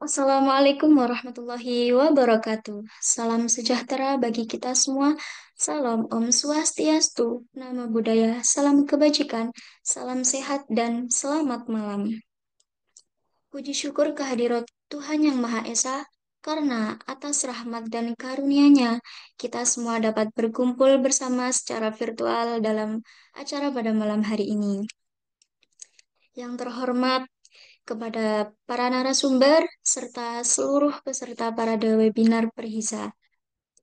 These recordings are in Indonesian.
Assalamualaikum warahmatullahi wabarakatuh. Salam sejahtera bagi kita semua. Salam Om Swastiastu, Namo Buddhaya, salam kebajikan, salam sehat, dan selamat malam. Puji syukur kehadirat Tuhan Yang Maha Esa, karena atas rahmat dan karunia-Nya, kita semua dapat berkumpul bersama secara virtual dalam acara pada malam hari ini. Yang terhormat, kepada para narasumber serta seluruh peserta parade webinar Perhisa.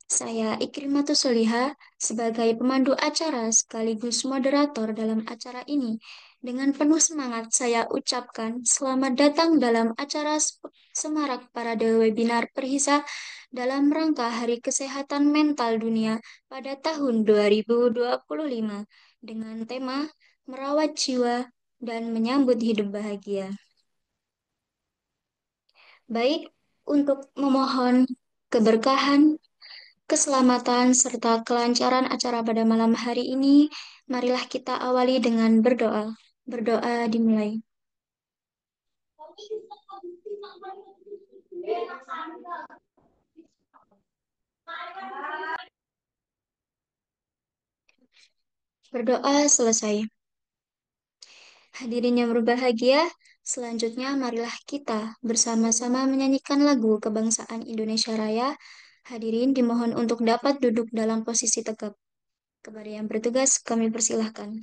Saya Ikrimatus Soliha sebagai pemandu acara sekaligus moderator dalam acara ini. Dengan penuh semangat saya ucapkan selamat datang dalam acara Semarak Parade Webinar Perhisa dalam rangka Hari Kesehatan Mental Dunia pada tahun 2025 dengan tema Merawat Jiwa dan Menyambut Hidup Bahagia. Baik, untuk memohon keberkahan, keselamatan, serta kelancaran acara pada malam hari ini, marilah kita awali dengan berdoa. Berdoa dimulai. Berdoa selesai. Hadirin yang berbahagia, selanjutnya marilah kita bersama-sama menyanyikan lagu kebangsaan Indonesia Raya. Hadirin dimohon untuk dapat duduk dalam posisi tegap. Kepada yang bertugas, kami persilahkan.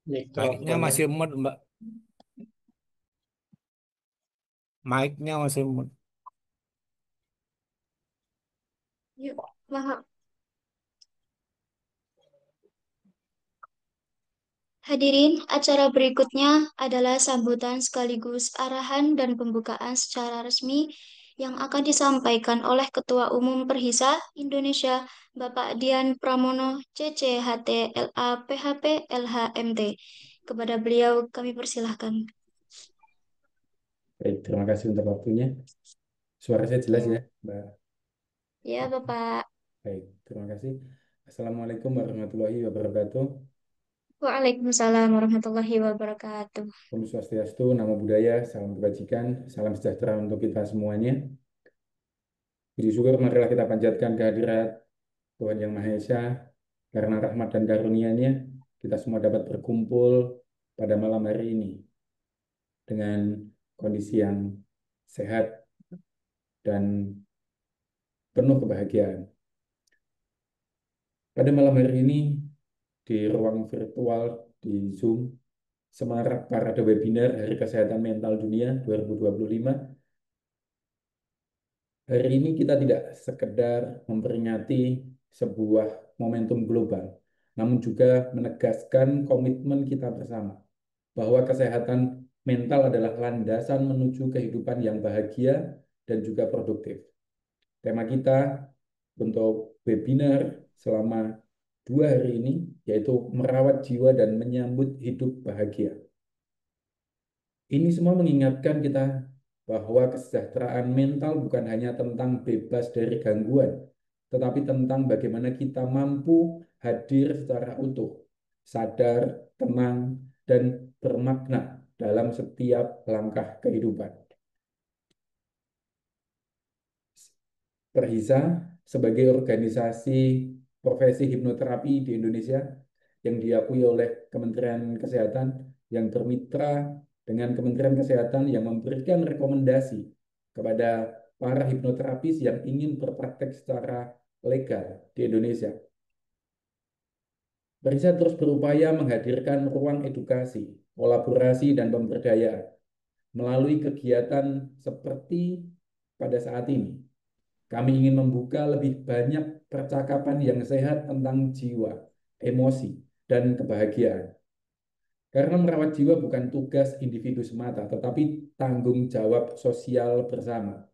Mic-nya Mikrofonnya masih mute, Mbak. Mic-nya masih mute. Yuk, Maha. Hadirin, acara berikutnya adalah sambutan sekaligus arahan dan pembukaan secara resmi yang akan disampaikan oleh Ketua Umum Perhisa Indonesia, Bapak Dian Pramono, CCHT, LA, PHP, LHMT. Kepada beliau kami persilahkan. Baik, terima kasih untuk waktunya. Suara saya jelas Ya, ya, Mbak. ya Bapak. Baik, terima kasih. Assalamualaikum warahmatullahi wabarakatuh. Waalaikumsalam warahmatullahi wabarakatuh. Om Swastiastu, Namo Buddhaya, salam kebajikan, salam sejahtera untuk kita semuanya. Puji syukur marilah kita panjatkan kehadirat Tuhan Yang Maha Esa, karena rahmat dan karunia-Nya, kita semua dapat berkumpul pada malam hari ini dengan kondisi yang sehat dan penuh kebahagiaan. Pada malam hari ini, di ruang virtual di Zoom semarak parade webinar Hari Kesehatan Mental Dunia 2025. Hari ini kita tidak sekedar memperingati sebuah momentum global, namun juga menegaskan komitmen kita bersama bahwa kesehatan mental adalah landasan menuju kehidupan yang bahagia dan juga produktif. Tema kita untuk webinar selama 2 hari ini yaitu merawat jiwa dan menyambut hidup bahagia. Ini semua mengingatkan kita bahwa kesejahteraan mental bukan hanya tentang bebas dari gangguan, tetapi tentang bagaimana kita mampu hadir secara utuh, sadar, tenang, dan bermakna dalam setiap langkah kehidupan. Perhisa sebagai organisasi profesi hipnoterapi di Indonesia yang diakui oleh Kementerian Kesehatan yang bermitra dengan Kementerian Kesehatan yang memberikan rekomendasi kepada para hipnoterapis yang ingin berpraktek secara legal di Indonesia. Perhisa terus berupaya menghadirkan ruang edukasi, kolaborasi, dan pemberdayaan melalui kegiatan seperti pada saat ini. Kami ingin membuka lebih banyak percakapan yang sehat tentang jiwa, emosi, dan kebahagiaan. Karena merawat jiwa bukan tugas individu semata, tetapi tanggung jawab sosial bersama.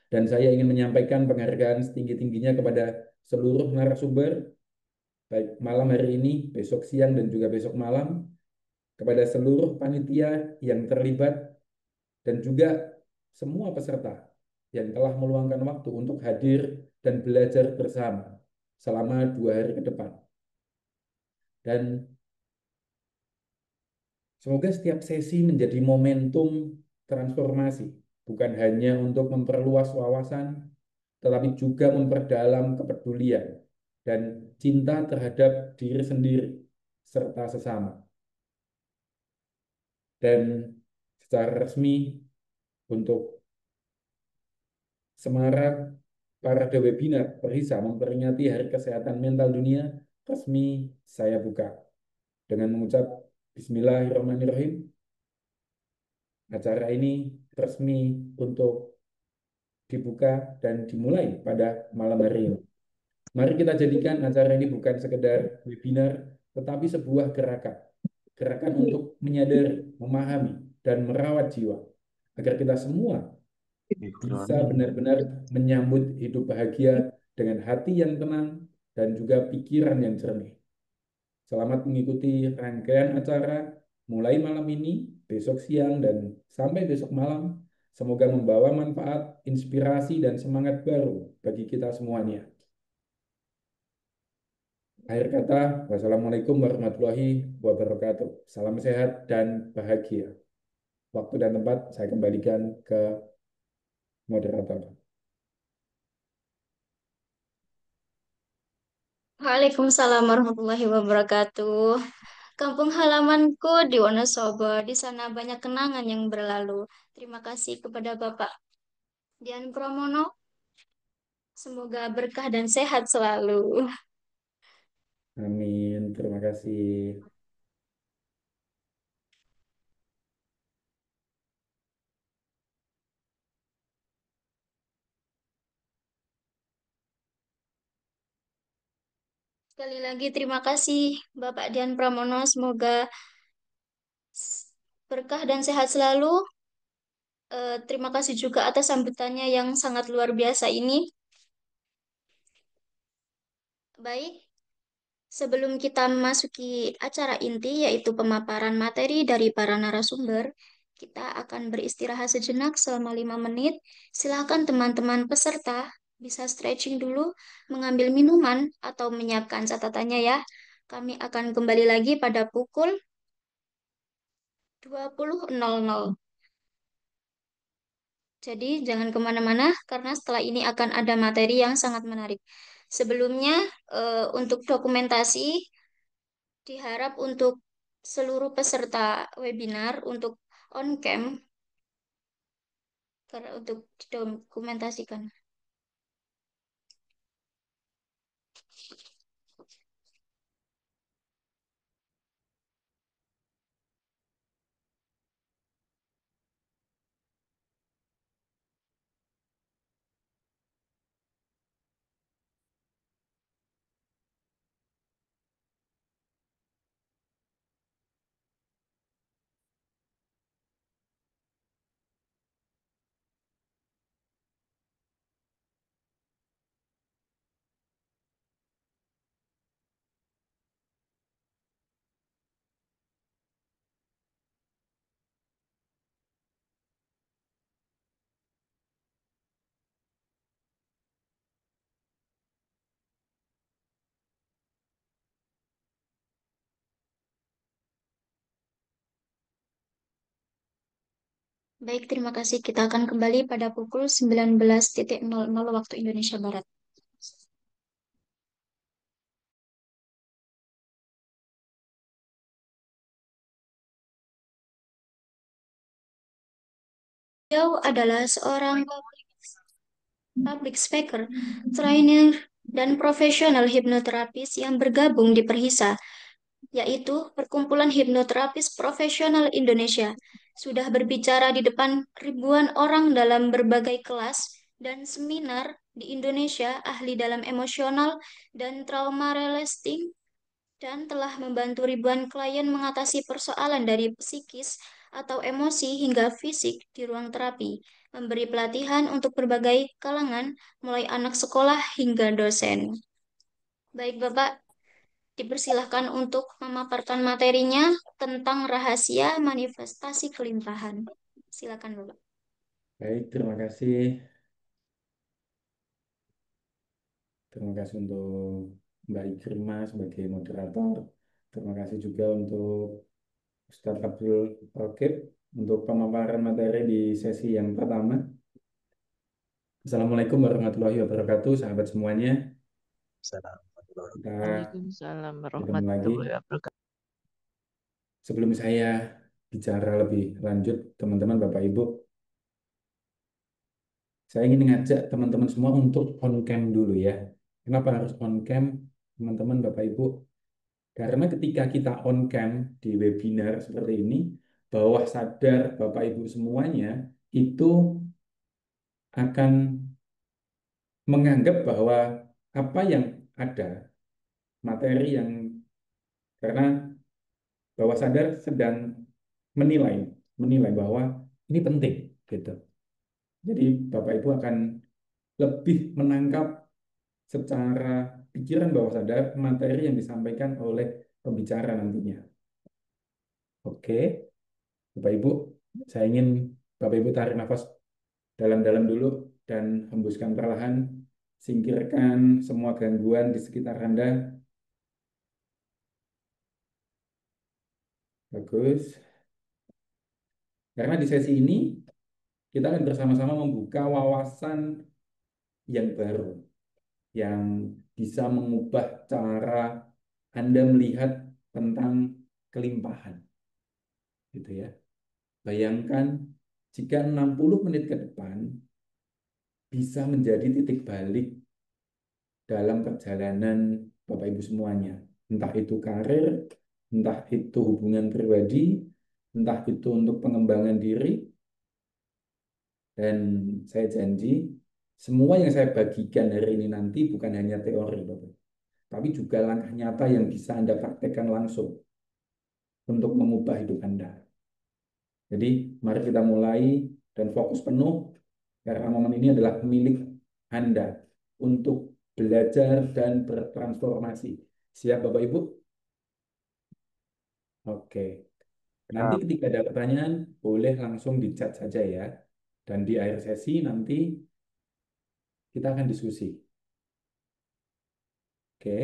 Dan saya ingin menyampaikan penghargaan setinggi-tingginya kepada seluruh narasumber, baik malam hari ini, besok siang, dan juga besok malam, kepada seluruh panitia yang terlibat, dan juga semua peserta yang telah meluangkan waktu untuk hadir dan belajar bersama selama 2 hari ke depan. Dan semoga setiap sesi menjadi momentum transformasi, bukan hanya untuk memperluas wawasan, tetapi juga memperdalam kepedulian dan cinta terhadap diri sendiri serta sesama. Dan secara resmi untuk semarak parade webinar Perhisa memperingati Hari Kesehatan Mental Dunia resmi saya buka dengan mengucap Bismillahirrahmanirrahim. Acara ini resmi untuk dibuka dan dimulai pada malam hari ini. Mari kita jadikan acara ini bukan sekedar webinar, tetapi sebuah gerakan. Gerakan untuk menyadari, memahami, dan merawat jiwa. Agar kita semua bisa benar-benar menyambut hidup bahagia dengan hati yang tenang dan juga pikiran yang jernih. Selamat mengikuti rangkaian acara mulai malam ini, besok siang, dan sampai besok malam. Semoga membawa manfaat, inspirasi, dan semangat baru bagi kita semuanya. Akhir kata, wassalamualaikum warahmatullahi wabarakatuh. Salam sehat dan bahagia. Waktu dan tempat saya kembalikan ke moderator. Waalaikumsalam warahmatullahi wabarakatuh. Kampung halamanku di Wonosobo. Di sana banyak kenangan yang berlalu. Terima kasih kepada Bapak Dian Pramono. Semoga berkah dan sehat selalu. Amin. Terima kasih. Sekali lagi terima kasih Bapak Dian Pramono. Semoga berkah dan sehat selalu. Terima kasih juga atas sambutannya yang sangat luar biasa ini. Baik, sebelum kita memasuki acara inti, yaitu pemaparan materi dari para narasumber, kita akan beristirahat sejenak selama 5 menit. Silakan teman-teman peserta bisa stretching dulu, mengambil minuman, atau menyiapkan catatannya ya. Kami akan kembali lagi pada pukul 20.00. Jadi jangan kemana-mana karena setelah ini akan ada materi yang sangat menarik. Sebelumnya, untuk dokumentasi diharap untuk seluruh peserta webinar untuk on cam karena untuk didokumentasikan. Baik, terima kasih. Kita akan kembali pada pukul 19.00 waktu Indonesia Barat. Beliau adalah seorang public speaker, trainer, dan profesional hipnoterapis yang bergabung di Perhisa, yaitu Perkumpulan Hipnoterapis Profesional Indonesia. Sudah berbicara di depan ribuan orang dalam berbagai kelas dan seminar di Indonesia, ahli dalam emosional dan trauma relasting, dan telah membantu ribuan klien mengatasi persoalan dari psikis atau emosi hingga fisik di ruang terapi, memberi pelatihan untuk berbagai kalangan, mulai anak sekolah hingga dosen. Baik, Bapak, dipersilahkan untuk memaparkan materinya tentang rahasia manifestasi kelimpahan. Silakan, Bapak. Baik, terima kasih. Terima kasih untuk Mbak Ikrima sebagai moderator. Terima kasih juga untuk Ustadz Abdul Rokib untuk pemaparan materi di sesi yang pertama. Assalamualaikum warahmatullahi wabarakatuh, sahabat semuanya. Kita Waalaikumsalam ketemu lagi. warahmatullahi wabarakatuh. Sebelum saya bicara lebih lanjut, teman-teman, Bapak Ibu, saya ingin mengajak teman-teman semua untuk on cam dulu ya. Kenapa harus on cam, teman-teman, Bapak Ibu? Karena ketika kita on cam di webinar seperti ini, bawah sadar Bapak Ibu semuanya itu akan menganggap bahwa apa yang ada, materi yang, karena bawah sadar sedang menilai, menilai bahwa ini penting, gitu. Jadi Bapak Ibu akan lebih menangkap secara pikiran bawah sadar materi yang disampaikan oleh pembicara nantinya. Oke, Bapak Ibu, saya ingin Bapak Ibu tarik nafas dalam-dalam dulu dan hembuskan perlahan, singkirkan semua gangguan di sekitar Anda. Bagus. Karena di sesi ini kita akan bersama-sama membuka wawasan yang baru, yang bisa mengubah cara Anda melihat tentang kelimpahan. Gitu ya. Bayangkan jika 60 menit ke depan bisa menjadi titik balik dalam perjalanan Bapak Ibu semuanya. Entah itu karir, entah itu hubungan pribadi, entah itu untuk pengembangan diri, dan saya janji semua yang saya bagikan hari ini nanti bukan hanya teori, Bapak, tapi juga langkah nyata yang bisa Anda praktekkan langsung untuk mengubah hidup Anda. Jadi mari kita mulai dan fokus penuh karena momen ini adalah milik Anda untuk belajar dan bertransformasi. Siap Bapak Ibu? Oke. Nanti ketika ada pertanyaan, boleh langsung di chat saja ya. Dan di akhir sesi nanti kita akan diskusi. Oke.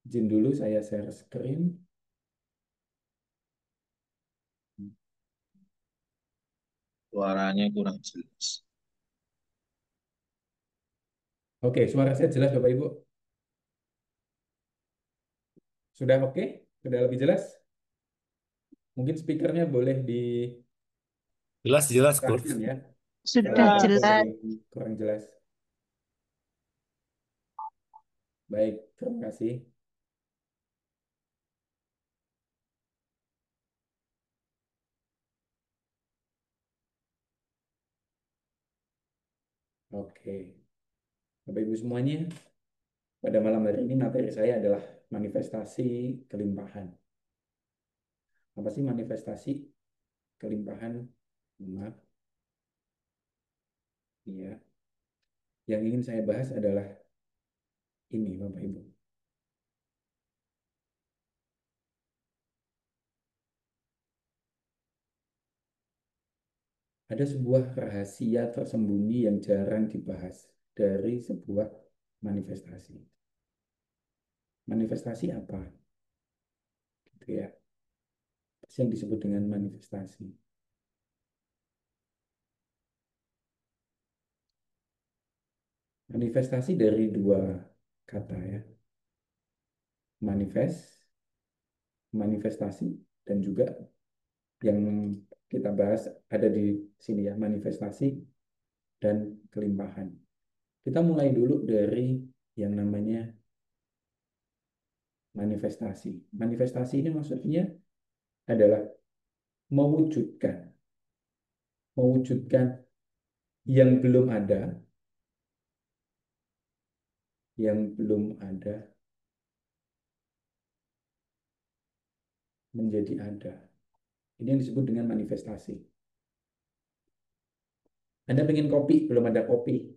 Izin dulu saya share screen. Suaranya kurang jelas. Oke, suara saya jelas Bapak Ibu? Sudah oke? Sudah lebih jelas? Mungkin speakernya boleh Jelas, jelas, Kur. dikeraskan ya. Sudah Kalau ada jelas. yang kurang jelas. Baik, terima kasih. Oke. Bapak Ibu semuanya, pada malam hari ini materi saya adalah manifestasi kelimpahan. Apa sih manifestasi kelimpahan? Maaf. Iya. Yang ingin saya bahas adalah ini, Bapak Ibu. Ada sebuah rahasia tersembunyi yang jarang dibahas dari sebuah manifestasi. Manifestasi apa? Gitu ya. yang disebut dengan manifestasi. Manifestasi dari dua kata ya. Manifest, manifestasi, dan juga yang kita bahas ada di sini ya, manifestasi dan kelimpahan. Kita mulai dulu dari yang namanya manifestasi. Manifestasi ini maksudnya adalah mewujudkan, mewujudkan yang belum ada, yang belum ada menjadi ada. Ini yang disebut dengan manifestasi. Anda pengen kopi, belum ada kopi.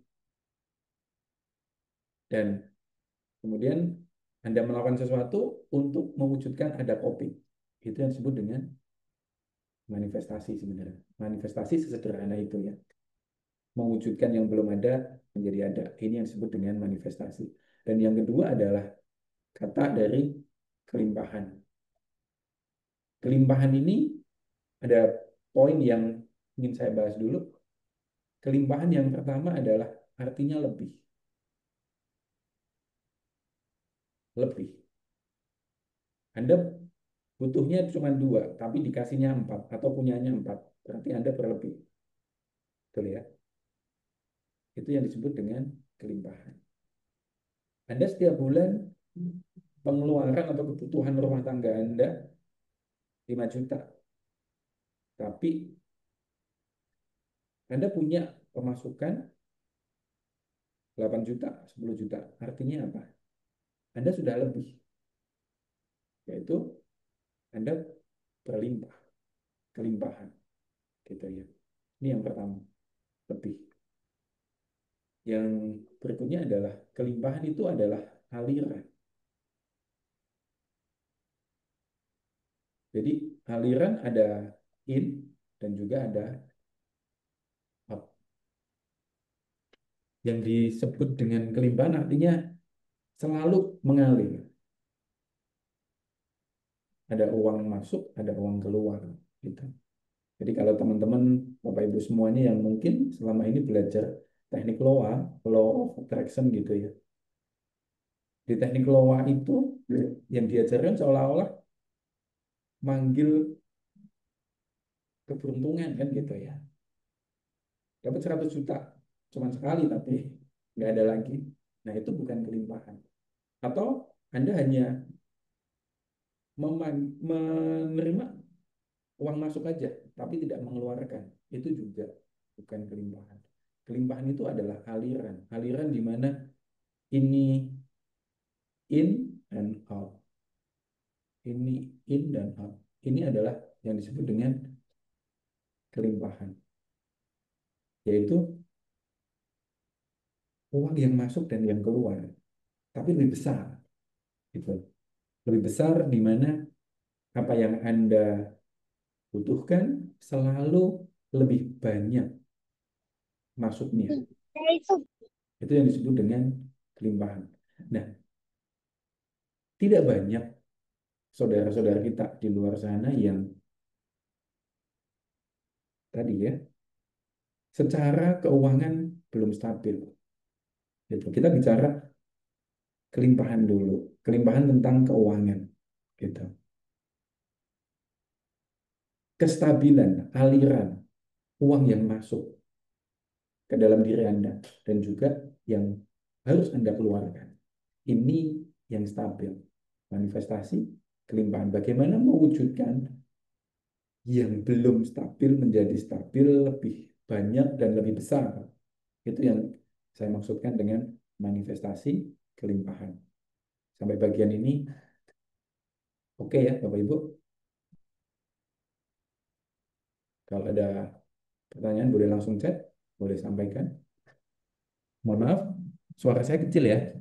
Dan kemudian Anda melakukan sesuatu untuk mewujudkan ada kopi. Itu yang disebut dengan manifestasi sebenarnya. Manifestasi sesederhana itu ya. Mewujudkan yang belum ada menjadi ada. Ini yang disebut dengan manifestasi. Dan yang kedua adalah kata dari kelimpahan. Kelimpahan ini ada poin yang ingin saya bahas dulu. Kelimpahan yang pertama adalah artinya lebih. Lebih. Anda butuhnya cuma 2, tapi dikasihnya 4, atau punyanya 4. Berarti Anda berlebih. Betul ya? Itu yang disebut dengan kelimpahan. Anda setiap bulan pengeluaran atau kebutuhan rumah tangga Anda 5 juta. Tapi Anda punya pemasukan 8 juta, 10 juta. Artinya apa? Anda sudah lebih. Yaitu Anda berlimpah, kelimpahan. Gitu ya. Ini yang pertama, lebih. Yang berikutnya adalah kelimpahan itu adalah aliran. Jadi aliran ada in dan juga ada out. Yang disebut dengan kelimpahan artinya selalu mengalir. Ada uang masuk, ada uang keluar. Gitu. Jadi kalau teman-teman, Bapak Ibu semuanya yang mungkin selama ini belajar teknik LOA, Law of Attraction gitu ya. Di teknik LOA itu yang diajarkan seolah-olah manggil keberuntungan kan gitu ya. Dapat 100 juta, cuma sekali tapi nggak ada lagi. Nah itu bukan kelimpahan. Atau Anda hanya menerima uang masuk aja, tapi tidak mengeluarkan. Itu juga bukan kelimpahan. Kelimpahan itu adalah aliran. Aliran di mana ini in and out. Ini in dan out. Ini adalah yang disebut dengan kelimpahan. Yaitu uang yang masuk dan yang keluar. Tapi lebih besar. Gitu. Lebih besar di mana apa yang Anda butuhkan selalu lebih banyak masuknya. Itu yang disebut dengan kelimpahan. Nah, tidak banyak saudara-saudara kita di luar sana yang tadi ya, secara keuangan belum stabil. Gitu. Kita bicara kelimpahan dulu, kelimpahan tentang keuangan. Gitu. Kestabilan, aliran, uang yang masuk ke dalam diri Anda dan juga yang harus Anda keluarkan. Ini yang stabil. Manifestasi kelimpahan. Bagaimana mewujudkan yang belum stabil menjadi stabil lebih banyak dan lebih besar. Itu yang saya maksudkan dengan manifestasi kelimpahan. Sampai bagian ini oke ya Bapak Ibu. Kalau ada pertanyaan boleh langsung chat, boleh sampaikan. Mohon maaf, suara saya kecil ya.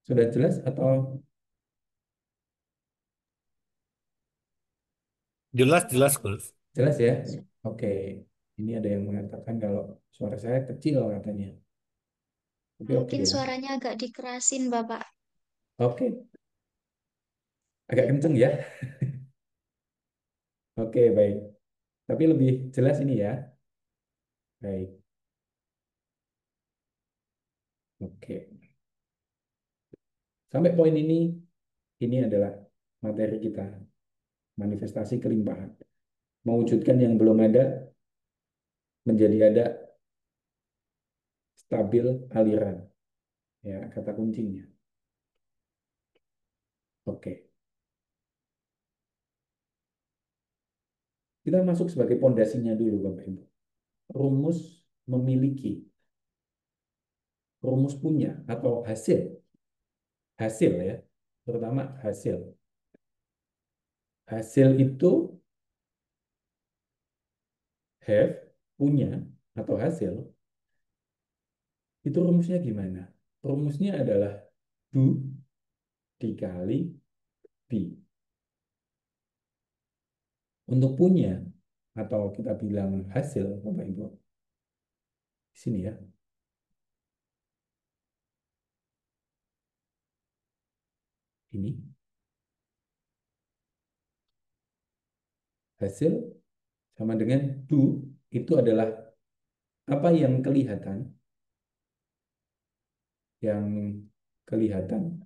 Sudah jelas atau Jelas, jelas, Gus. jelas ya? Oke. Ini ada yang mengatakan kalau suara saya kecil katanya. Oke, oke Mungkin ya. suaranya agak dikerasin, Bapak. Oke, agak kenceng ya. Oke, baik. Tapi lebih jelas ini ya. Baik. Oke. Sampai poin ini adalah materi kita, manifestasi kelimpahan. Mewujudkan yang belum ada menjadi ada, stabil aliran. Ya, kata kuncinya. Oke. Kita masuk sebagai pondasinya dulu, Bapak Ibu. Rumus memiliki, rumus punya atau hasil. Hasil ya, terutama hasil. Hasil itu have, punya atau hasil, itu rumusnya gimana? Rumusnya adalah do dikali be. Untuk punya atau kita bilang hasil, Bapak Ibu, di sini ya. Ini hasil sama dengan do, itu adalah apa yang kelihatan, yang kelihatan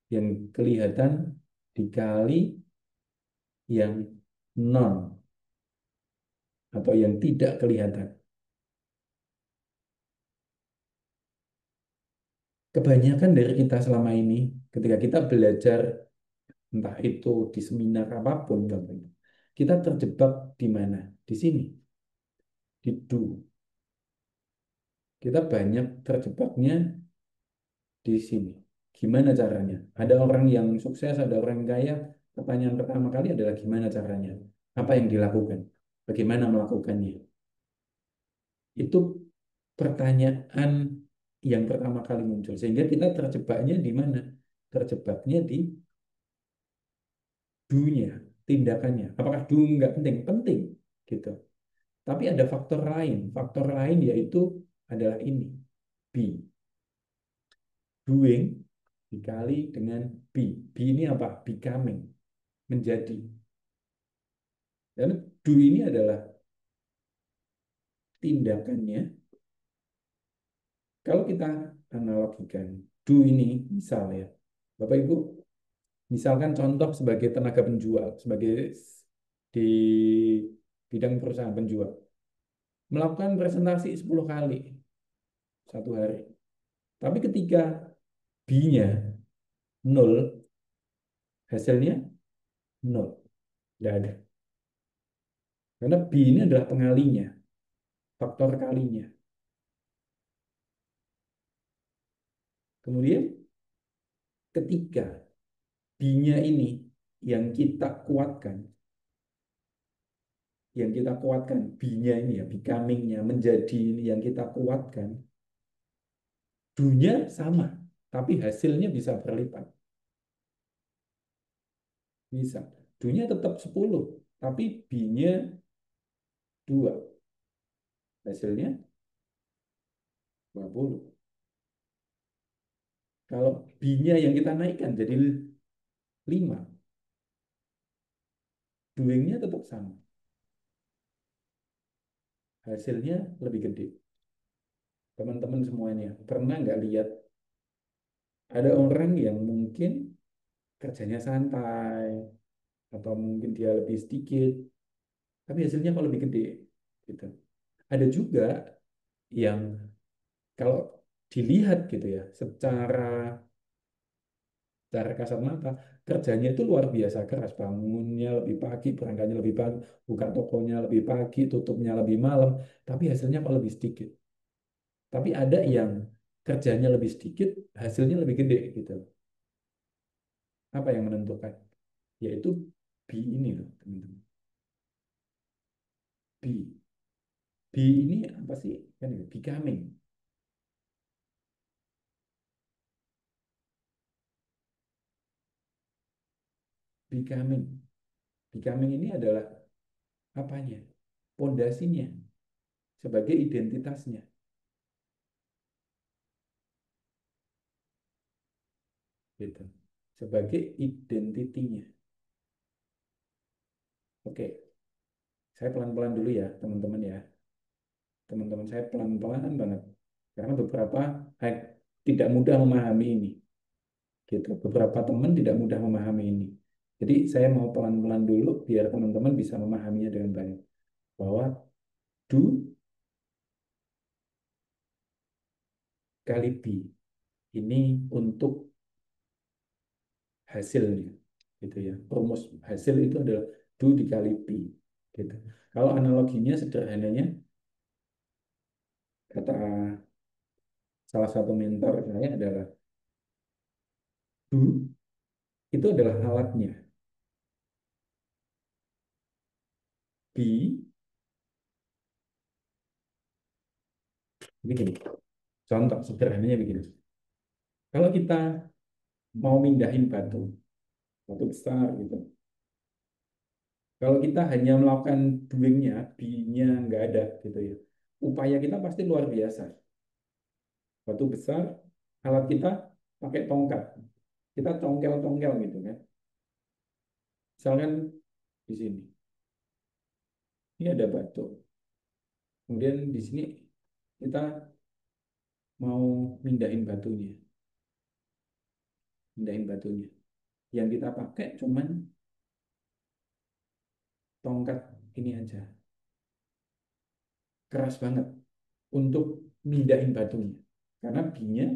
yang kelihatan dikali yang non atau yang tidak kelihatan. Kebanyakan dari kita selama ini, ketika kita belajar, entah itu di seminar apapun, kita terjebak di mana? Di sini, di do. Kita banyak terjebaknya di sini. Gimana caranya? Ada orang yang sukses, ada orang yang kaya. Pertanyaan pertama kali adalah gimana caranya? Apa yang dilakukan? Bagaimana melakukannya? Itu pertanyaan yang pertama kali muncul. Sehingga kita terjebaknya di mana? Terjebaknya di do-nya, tindakannya. Apakah do nggak penting? Penting, gitu. Tapi ada faktor lain. Faktor lain yaitu adalah ini, be. Doing dikali dengan be. Be ini apa? Becoming, menjadi. Dan do ini adalah tindakannya. Kalau kita analogikan, do ini misal ya, Bapak Ibu, misalkan contoh sebagai tenaga penjual, sebagai di bidang perusahaan penjual, melakukan presentasi 10 kali satu hari. Tapi ketika B-nya 0, hasilnya 0. Tidak ada. Karena B ini adalah pengalinya, faktor kalinya. Kemudian ketika B-nya ini yang kita kuatkan, B-nya ini ya, becoming-nya, menjadi ini yang kita kuatkan, do-nya sama, tapi hasilnya bisa berlipat. Bisa. Do-nya tetap 10, tapi B-nya 2. Hasilnya 20. Kalau B-nya yang kita naikkan jadi 5, doing-nya tetap sama. Hasilnya lebih gede. Teman-teman semuanya, pernah nggak lihat ada orang yang mungkin kerjanya santai, atau mungkin dia lebih sedikit, tapi hasilnya kok lebih gede, gitu. Ada juga yang kalau dilihat gitu ya, secara kasat mata, kerjanya itu luar biasa keras, bangunnya lebih pagi, berangkatnya lebih pagi, buka tokonya lebih pagi, tutupnya lebih malam, tapi hasilnya kok lebih sedikit. Tapi ada yang kerjanya lebih sedikit, hasilnya lebih gede gitu. Apa yang menentukan? Yaitu B ini loh, teman-teman. B. B ini apa sih? Kan ini, becoming. Becoming. Becoming ini adalah apanya? Pondasinya. sebagai identitasnya. Gitu. Sebagai identitinya. Oke, saya pelan-pelan dulu ya, teman-teman ya. Teman-teman saya pelan-pelan banget. Karena beberapa tidak mudah memahami ini. Gitu. Beberapa teman tidak mudah memahami ini. Jadi saya mau pelan-pelan dulu biar teman-teman bisa memahaminya dengan baik. Bahwa do kali B ini untuk hasilnya. Gitu ya. Rumus hasil itu adalah do dikali B. Gitu. Kalau analoginya sederhananya, kata salah satu mentor saya adalah do itu adalah alatnya. B begini. Contoh sederhananya begini. Kalau kita mau mindahin batu, batu besar gitu. Kalau kita hanya melakukan doingnya, B-nya nggak ada gitu ya. Upaya kita pasti luar biasa. Batu besar, alat kita pakai tongkat. Kita tongkel-tongkel gitu kan. Misalkan di sini. Ini ada batu. Kemudian di sini kita mau mindahin batunya. Mindahin batunya. Yang kita pakai cuman tongkat ini aja. Keras banget untuk mindahin batunya. Karena B-nya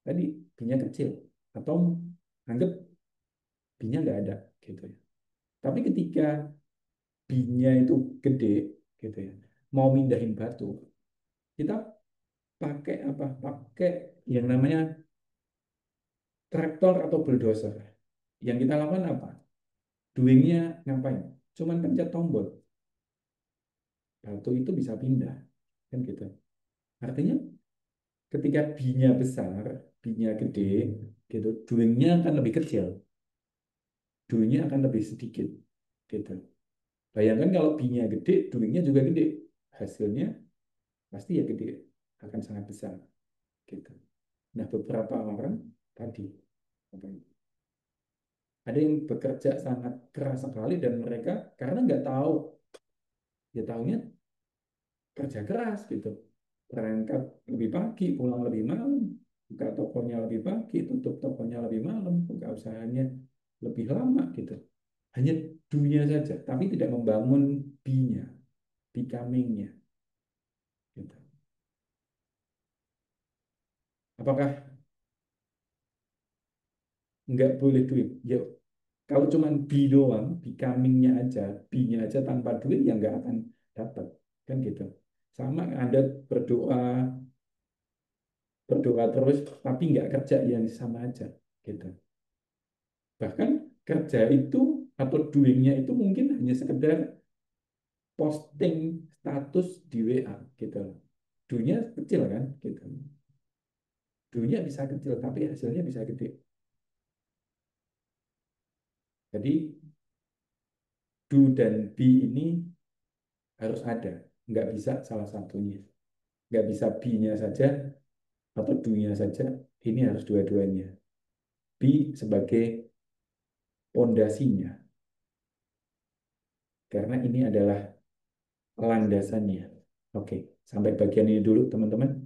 tadi B-nya kecil. Atau anggap B-nya nggak ada gitu ya. Tapi ketika B-nya itu gede gitu ya, mau mindahin batu, kita pakai apa? Pakai yang namanya traktor atau bulldozer. Yang kita lakukan apa? Doingnya ngapain? Cuman pencet tombol, batu itu bisa pindah, kan gitu. Artinya ketika B-nya besar, B-nya gede, gitu, doingnya akan lebih kecil, doingnya akan lebih sedikit, gitu. Bayangkan kalau B-nya gede, doingnya juga gede, hasilnya pasti ya gede, akan sangat besar, gitu. Nah, beberapa orang tadi apa itu? Ada yang bekerja sangat keras sekali dan mereka karena nggak tahu, ya tahunya kerja keras gitu. Berangkat lebih pagi, pulang lebih malam, buka tokonya lebih pagi, tutup tokonya lebih malam, buka usahanya lebih lama gitu. Hanya dunia saja, tapi tidak membangun be-nya, becoming-nya. Gitu. Apakah nggak boleh duit? Ya, kalau cuma be doang, becoming-nya aja, be-nya aja tanpa duit, ya nggak akan dapat. Kan gitu. Sama Anda berdoa, berdoa terus, tapi nggak kerja, yang sama aja. Gitu. Bahkan kerja itu atau doing-nya itu mungkin hanya sekedar posting status di WA gitu. Do-nya kecil kan gitu. Do-nya bisa kecil tapi hasilnya bisa gede. Jadi do dan be ini harus ada, nggak bisa salah satunya. Nggak bisa be-nya saja atau do-nya saja, ini harus dua-duanya. Be sebagai pondasinya, karena ini adalah landasannya. Oke, sampai bagian ini dulu teman-teman.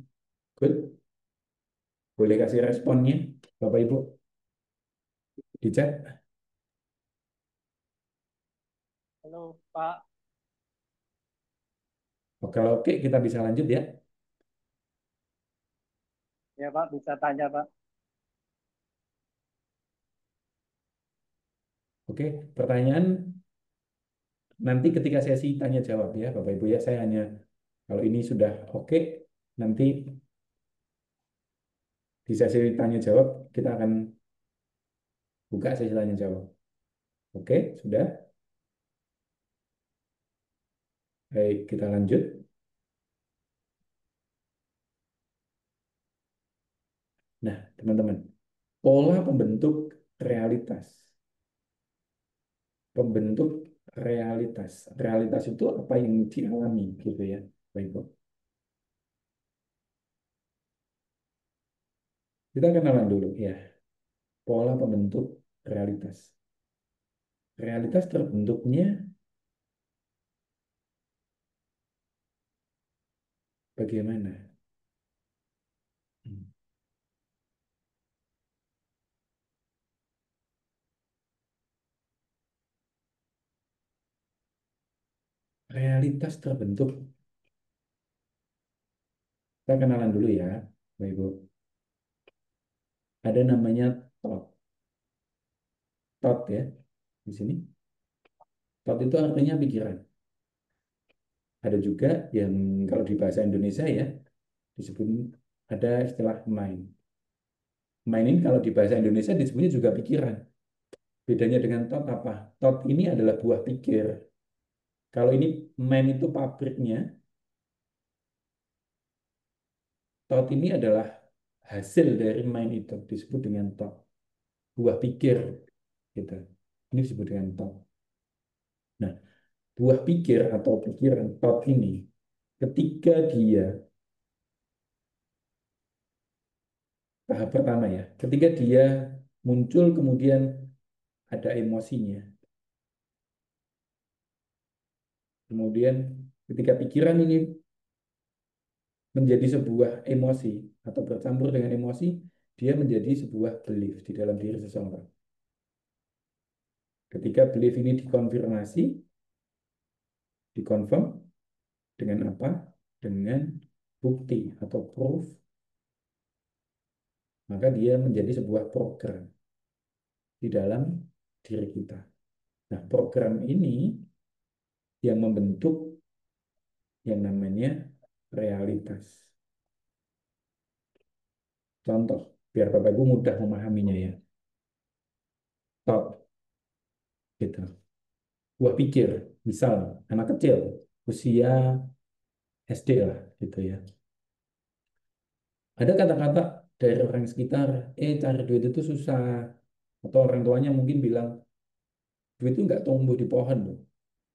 Good. Boleh kasih responnya, Bapak Ibu, di chat. Halo Pak, Oh, kalau oke, kita bisa lanjut ya. ya Pak bisa tanya Pak. Oke, pertanyaan nanti ketika sesi tanya jawab ya, Bapak Ibu ya. Saya hanya kalau ini sudah oke, nanti di sesi tanya jawab kita akan buka sesi tanya jawab. Oke, sudah. Baik, kita lanjut. Nah, teman-teman, pola pembentuk realitas. Pembentuk realitas. Realitas itu apa yang dialami gitu ya, Bapak Ibu. Kita kenalan dulu ya, pola pembentuk realitas. Realitas terbentuknya bagaimana? Realitas terbentuk. Kita kenalan dulu ya, Bapak Ibu. Ada namanya thought. Thought ya, di sini. Thought itu artinya pikiran. Ada juga yang kalau di bahasa Indonesia ya, disebut ada istilah mind. Mind ini kalau di bahasa Indonesia disebutnya juga pikiran. Bedanya dengan thought apa? Thought ini adalah buah pikir. Kalau ini mind itu pabriknya, thought ini adalah hasil dari mind itu disebut dengan thought. Buah pikir gitu. Ini disebut dengan thought. Nah, buah pikir atau pikiran thought ini ketika dia tahap pertama ya, ketika dia muncul kemudian ada emosinya. Kemudian ketika pikiran ini menjadi sebuah emosi atau bercampur dengan emosi, dia menjadi sebuah belief di dalam diri seseorang. Ketika belief ini dikonfirmasi, dikonfirm dengan apa? Dengan bukti atau proof, maka dia menjadi sebuah program di dalam diri kita. Nah, program ini yang membentuk yang namanya realitas. Contoh, biar Bapak Ibu mudah memahaminya ya. Thought, gitu. Buah pikir, misal anak kecil, usia SD lah, gitu ya. Ada kata-kata dari orang sekitar, cari duit itu susah. Atau orang tuanya mungkin bilang, duit itu nggak tumbuh di pohon loh.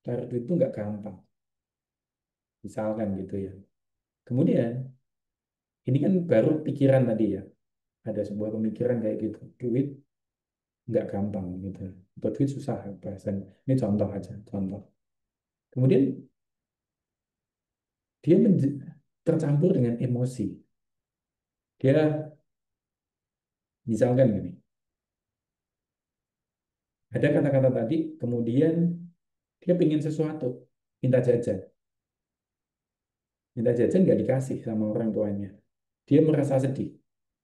Cari duit itu nggak gampang. Misalkan gitu ya. Kemudian, ini kan baru pikiran tadi ya. Ada sebuah pemikiran kayak gitu. Duit nggak gampang gitu. Atau duit susah bahasan. Ini contoh aja, contoh. Kemudian dia tercampur dengan emosi. Dia misalkan gini, ada kata-kata tadi, kemudian dia pengen sesuatu, minta jajan. Minta jajan nggak dikasih sama orang tuanya. Dia merasa sedih.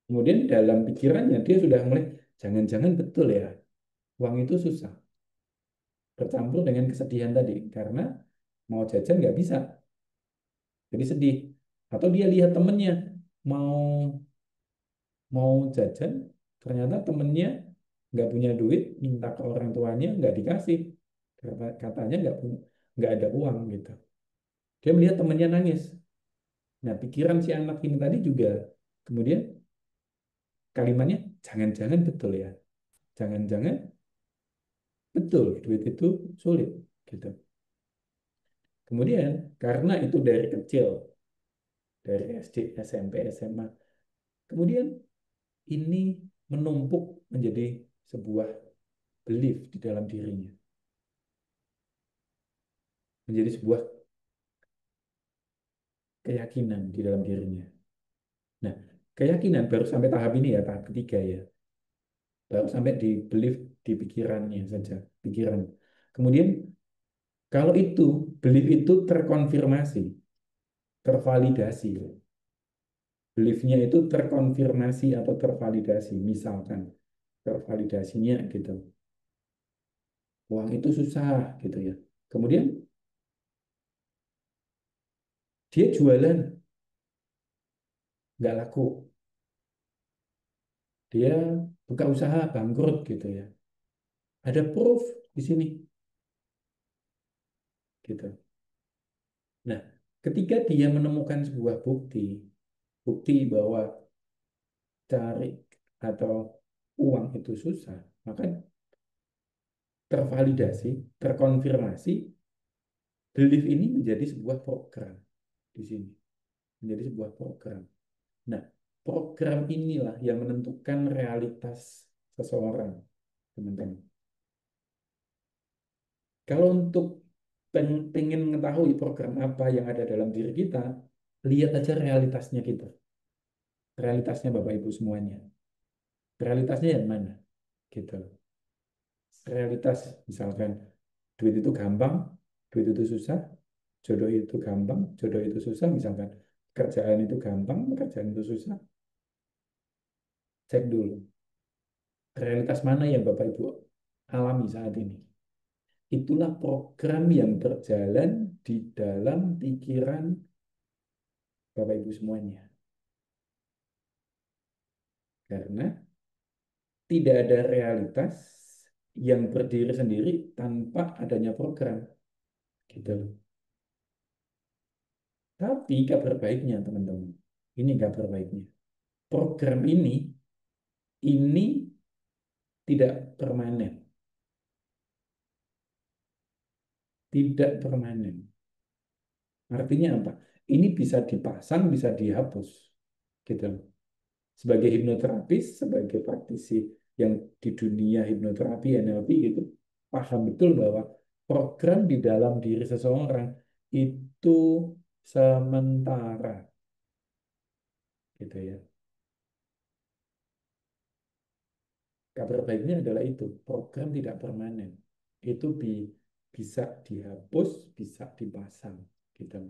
Kemudian dalam pikirannya dia sudah mulai, jangan-jangan betul ya, uang itu susah. Bercampur dengan kesedihan tadi, karena mau jajan nggak bisa, jadi sedih. Atau dia lihat temennya mau mau jajan, ternyata temennya nggak punya duit, minta ke orang tuanya nggak dikasih, katanya nggak ada uang gitu. Dia melihat temennya nangis. Nah, pikiran si anak ini tadi juga kemudian kalimatnya jangan-jangan betul ya, jangan-jangan betul duit itu sulit gitu. Kemudian karena itu dari kecil, dari SD, SMP, SMA, kemudian ini menumpuk menjadi sebuah belief di dalam dirinya, menjadi sebuah keyakinan di dalam dirinya. Nah, keyakinan baru sampai tahap ini ya, tahap ketiga ya. Baru sampai di belief di pikirannya saja, pikiran. Kemudian kalau itu belief itu terkonfirmasi, tervalidasi, beliefnya itu terkonfirmasi atau tervalidasi, misalkan tervalidasinya gitu, uang itu susah gitu ya. Kemudian dia jualan nggak laku, dia buka usaha bangkrut gitu ya. Ada proof di sini gitu. Nah, ketika dia menemukan sebuah bukti, bukti bahwa cari atau uang itu susah, maka tervalidasi, terkonfirmasi, belief ini menjadi sebuah program di sini, menjadi sebuah program. Nah, program inilah yang menentukan realitas seseorang, teman-teman. Kalau untuk pengen mengetahui program apa yang ada dalam diri kita, lihat aja realitasnya kita. Realitasnya Bapak Ibu semuanya. Realitasnya yang mana? Gitu. Realitas misalkan duit itu gampang, duit itu susah, jodoh itu gampang, jodoh itu susah, misalkan kerjaan itu gampang, kerjaan itu susah. Cek dulu. Realitas mana yang Bapak Ibu alami saat ini? Itulah program yang berjalan di dalam pikiran Bapak Ibu semuanya. Karena tidak ada realitas yang berdiri sendiri tanpa adanya program. Gitu. Tapi kabar baiknya teman-teman, ini kabar baiknya. Program ini tidak permanen. Tidak permanen. Artinya apa? Ini bisa dipasang, bisa dihapus. Gitu. Sebagai hipnoterapis, sebagai praktisi yang di dunia hipnoterapi, NLP gitu, paham betul bahwa program di dalam diri seseorang itu sementara, gitu ya. Kabar baiknya adalah itu, program tidak permanen. Itu bisa dihapus, bisa dipasang, gitu.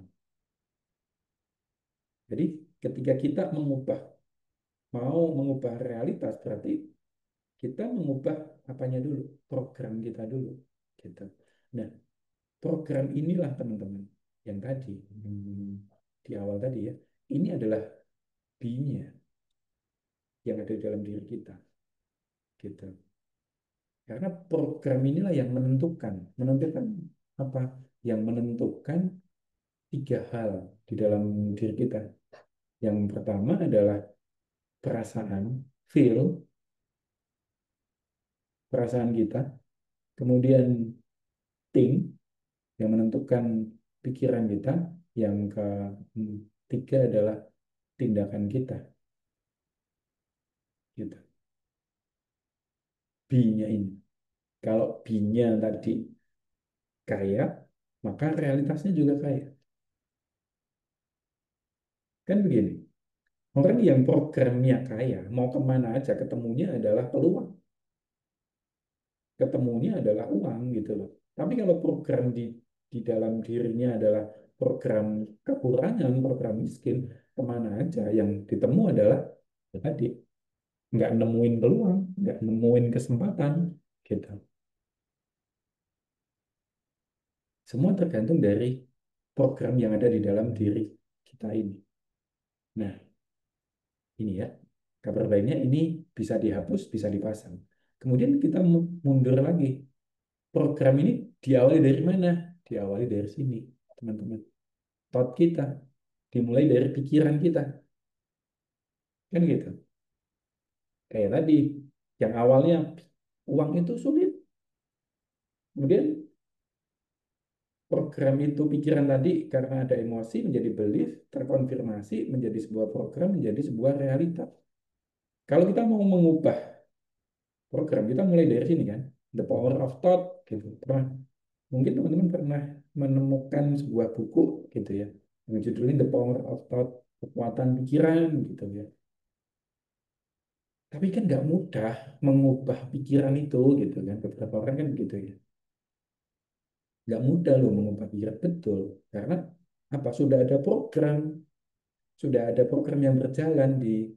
Jadi ketika kita mau mengubah realitas, berarti kita mengubah apanya dulu, program kita dulu, gitu. Nah, program inilah teman-teman yang tadi di awal tadi ya, ini adalah B-nya yang ada di dalam diri kita, gitu. Karena program inilah yang menentukan apa? Yang menentukan tiga hal di dalam diri kita. Yang pertama adalah perasaan, perasaan kita. Kemudian think, yang menentukan pikiran kita. Yang ketiga adalah tindakan kita. Gitu. B-nya ini. Kalau B-nya tadi kaya, maka realitasnya juga kaya. Kan begini, orang yang programnya kaya, mau kemana aja, ketemunya adalah peluang. Ketemunya adalah uang gitu loh. Tapi kalau program di dalam dirinya adalah program kekurangan, program miskin, kemana aja yang ditemu adalah ya tadi, nggak nemuin peluang, nggak nemuin kesempatan, gitu. Semua tergantung dari program yang ada di dalam diri kita ini. Nah, ini ya, kabar baiknya ini bisa dihapus, bisa dipasang. Kemudian kita mundur lagi. Program ini diawali dari mana? Diawali dari sini, teman-teman. Thought kita, dimulai dari pikiran kita. Kan gitu. Kayak tadi, yang awalnya uang itu sulit. Kemudian program itu pikiran tadi karena ada emosi menjadi belief, terkonfirmasi menjadi sebuah program, menjadi sebuah realitas. Kalau kita mau mengubah program, kita mulai dari sini kan, The Power of Thought gitu. Mungkin teman-teman pernah menemukan sebuah buku gitu ya, yang judulnya The Power of Thought, kekuatan pikiran gitu ya. Tapi kan nggak mudah mengubah pikiran itu gitu kan. Beberapa orang kan begitu ya. Nggak mudah loh mengubah pikiran, betul. Karena apa? Sudah ada program yang berjalan di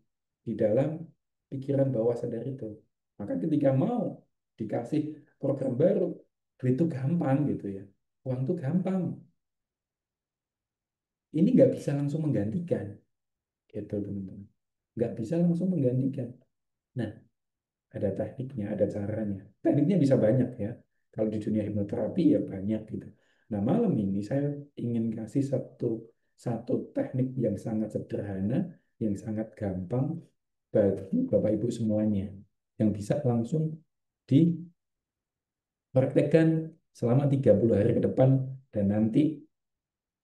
dalam pikiran bawah sadar itu. Maka ketika mau dikasih program baru, duit itu gampang gitu ya. Uang itu gampang. Ini nggak bisa langsung menggantikan, gitu teman-teman. Nggak bisa langsung menggantikan. Nah, ada tekniknya, ada caranya. Tekniknya bisa banyak ya. Kalau di dunia hipnoterapi ya banyak gitu. Nah, malam ini saya ingin kasih satu satu teknik yang sangat sederhana, yang sangat gampang bagi Bapak Ibu semuanya, yang bisa langsung Praktekkan selama 30 hari ke depan dan nanti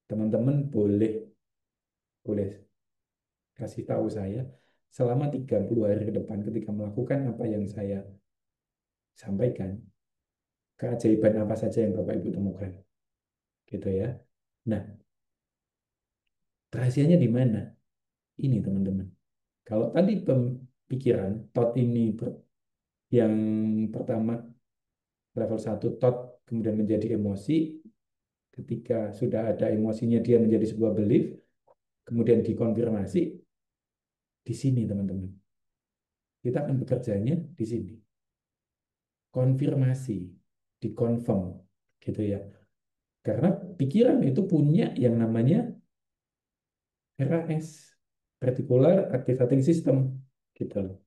teman-teman boleh boleh kasih tahu saya selama 30 hari ke depan ketika melakukan apa yang saya sampaikan, keajaiban apa saja yang Bapak Ibu temukan. Gitu ya. Nah, rahasianya di mana? Ini teman-teman. Kalau tadi pemikiran, thought ini yang pertama level 1 thought kemudian menjadi emosi, ketika sudah ada emosinya dia menjadi sebuah belief, kemudian dikonfirmasi di sini teman-teman. Kita akan bekerjanya di sini. Konfirmasi, dikonfirm gitu ya. Karena pikiran itu punya yang namanya RAS, Reticular Activating System gitu loh.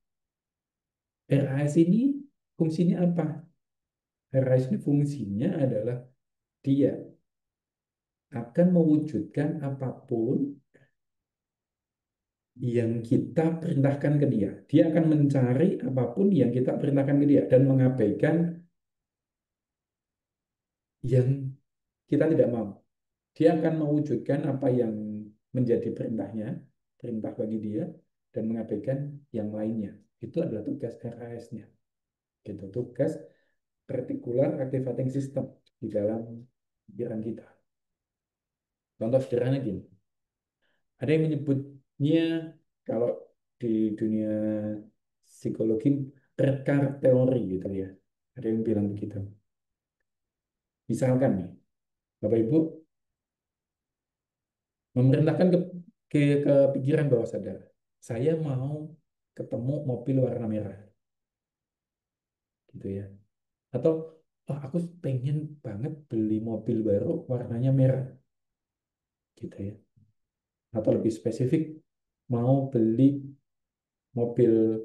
RAS ini fungsinya apa? RAS ini fungsinya adalah dia akan mewujudkan apapun yang kita perintahkan ke dia. Dia akan mencari apapun yang kita perintahkan ke dia dan mengabaikan yang kita tidak mau. Dia akan mewujudkan apa yang menjadi perintahnya, perintah bagi dia, dan mengabaikan yang lainnya. Itu adalah tugas RAS-nya. Gitu, tugas Reticular Activating System di dalam pikiran kita. Contoh sederhana gini, ada yang menyebutnya kalau di dunia psikologi Redcar teori gitu ya. Ada yang bilang begitu. Misalkan nih, Bapak Ibu memerintahkan ke pikiran bawah sadar, saya mau ketemu mobil warna merah, gitu ya. Atau, oh, aku pengen banget beli mobil baru warnanya merah, gitu ya. Atau lebih spesifik, mau beli mobil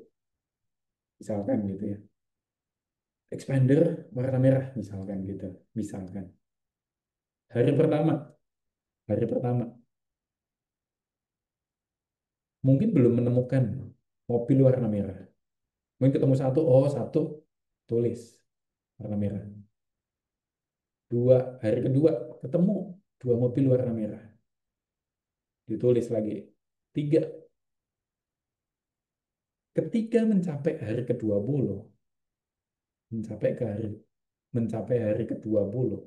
misalkan gitu ya, Expander warna merah misalkan gitu, misalkan. Hari pertama, hari pertama mungkin belum menemukan mobil warna merah. Mungkin ketemu satu, oh satu tulis warna merah. Dua, hari kedua ketemu dua mobil warna merah, ditulis lagi. Tiga, ketika mencapai hari ke-20, mencapai ke hari mencapai hari ke-20,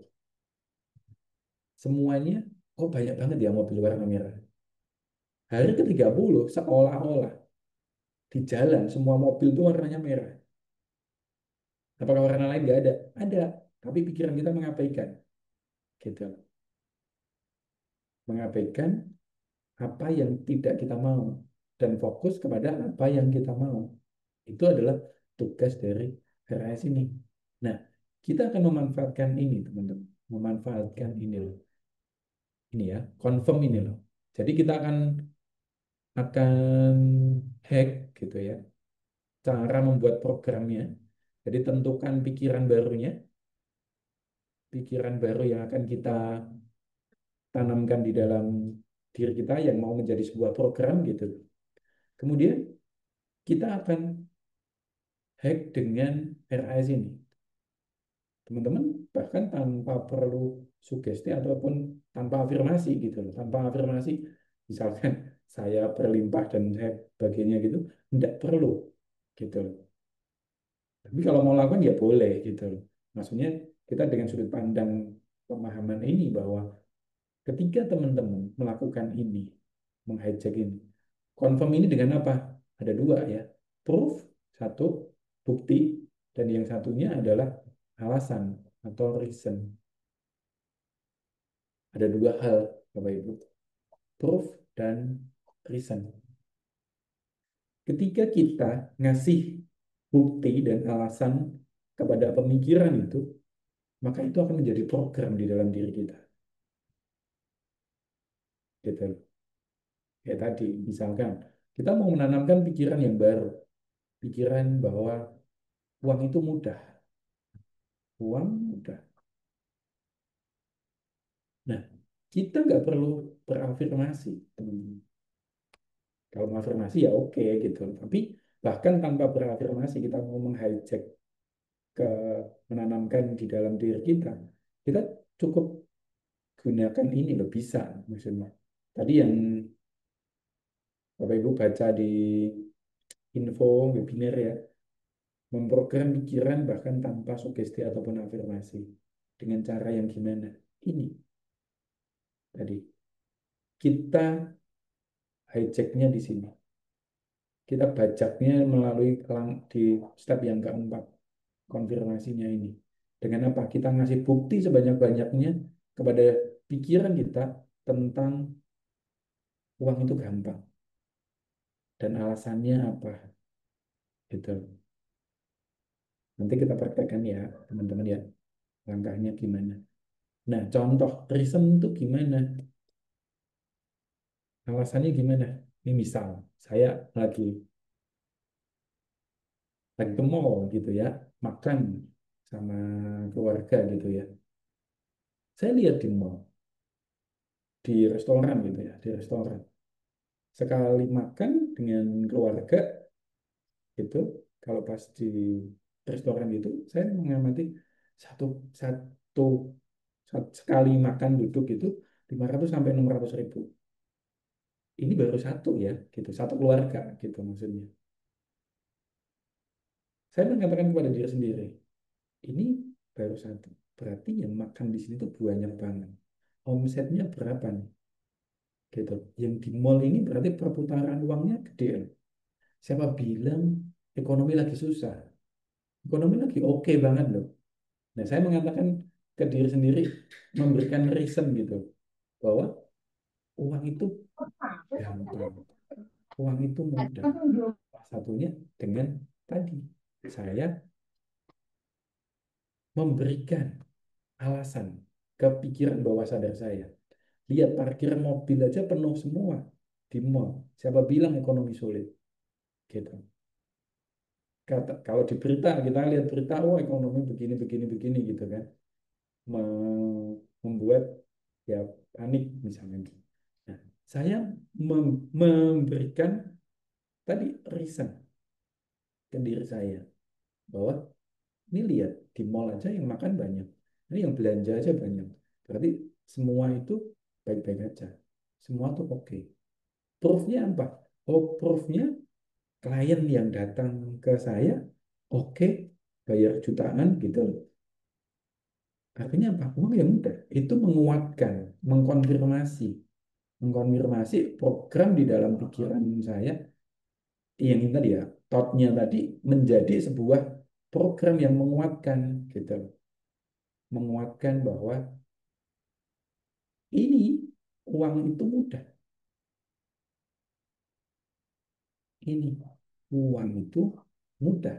semuanya, oh banyak banget ya mobil warna merah. Hari ke-30 seolah-olah di jalan semua mobil itu warnanya merah. Apakah warna lain nggak ada? Ada, tapi pikiran kita mengabaikan, gitu. Mengabaikan apa yang tidak kita mau dan fokus kepada apa yang kita mau. Itu adalah tugas dari RAS ini. Nah, kita akan memanfaatkan ini, teman-teman. Memanfaatkan ini loh. Ini ya, confirm ini loh. Jadi kita akan hack gitu ya. Cara membuat programnya. Jadi tentukan pikiran baru yang akan kita tanamkan di dalam diri kita yang mau menjadi sebuah program gitu. Kemudian kita akan hack dengan RAS ini. Teman-teman bahkan tanpa perlu sugesti ataupun tanpa afirmasi gitu loh. Tanpa afirmasi, misalkan saya berlimpah dan saya bagiannya gitu, tidak perlu gitu loh. Tapi kalau mau lakukan ya boleh gitu loh. Maksudnya kita dengan sudut pandang pemahaman ini bahwa ketika teman-teman melakukan ini, menghijack ini, confirm ini dengan apa? Ada dua ya. Proof, satu, bukti, dan yang satunya adalah alasan atau reason. Ada dua hal, Bapak Ibu. Proof dan reason. Ketika kita ngasih bukti dan alasan kepada pemikiran itu, maka itu akan menjadi program di dalam diri kita. Gitu. Kayak tadi, misalkan, kita mau menanamkan pikiran yang baru. Pikiran bahwa uang itu mudah. Uang mudah. Nah, kita nggak perlu berafirmasi, teman-teman. Kalau mengafirmasi ya oke gitu. Tapi bahkan tanpa berafirmasi kita mau menghijack ke menanamkan di dalam diri kita cukup gunakan ini loh, bisa maksudnya. Tadi yang Bapak Ibu baca di info webinar ya, memprogram pikiran bahkan tanpa sugesti ataupun afirmasi. Dengan cara yang gimana? Ini tadi kita hijacknya di sini. Kita bajaknya melalui di step yang keempat, konfirmasinya ini. Dengan apa? Kita ngasih bukti sebanyak-banyaknya kepada pikiran kita tentang uang itu gampang. Dan alasannya apa? Gitu. Nanti kita praktekkan ya, teman-teman ya. Langkahnya gimana. Nah, contoh reason itu gimana? Alasannya gimana? Ini misal, saya lagi ke mall gitu ya, makan sama keluarga gitu ya. Saya lihat di mall, di restoran gitu ya, di restoran. Sekali makan dengan keluarga itu, kalau pas di restoran itu, saya mengamati satu satu sekali makan duduk itu 500 sampai 600 ribu. Ini baru satu ya, gitu, satu keluarga gitu maksudnya. Saya mengatakan kepada diri sendiri, ini baru satu. Berarti yang makan di sini tuh banyak banget. Omsetnya berapa nih? Gitu. Yang di mall ini berarti perputaran uangnya gede. Siapa bilang ekonomi lagi susah? Ekonomi lagi oke banget loh. Nah, saya mengatakan ke diri sendiri, memberikan reason gitu, bahwa uang itu gampang, uang itu mudah. Salah satunya dengan tadi, saya memberikan alasan ke pikiran bawah sadar saya. Lihat parkiran mobil aja penuh semua di mall. Siapa bilang ekonomi sulit? Gitu. Kalau di berita kita lihat berita, oh ekonomi begini begini begini gitu kan, membuat ya panik misalnya. Nah, saya memberikan tadi reason ke diri saya bahwa ini lihat di mall aja yang makan banyak, ini yang belanja aja banyak. Berarti semua itu baik-baik aja, semua tuh oke. Proofnya apa? Oh, proofnya klien yang datang ke saya oke, bayar jutaan gitu. Artinya apa? Uang yang mudah. Itu menguatkan, mengkonfirmasi program di dalam pikiran saya yang ini tadi ya, thought-nya tadi menjadi sebuah program yang menguatkan gitu. Menguatkan bahwa ini uang itu mudah. Ini uang itu mudah.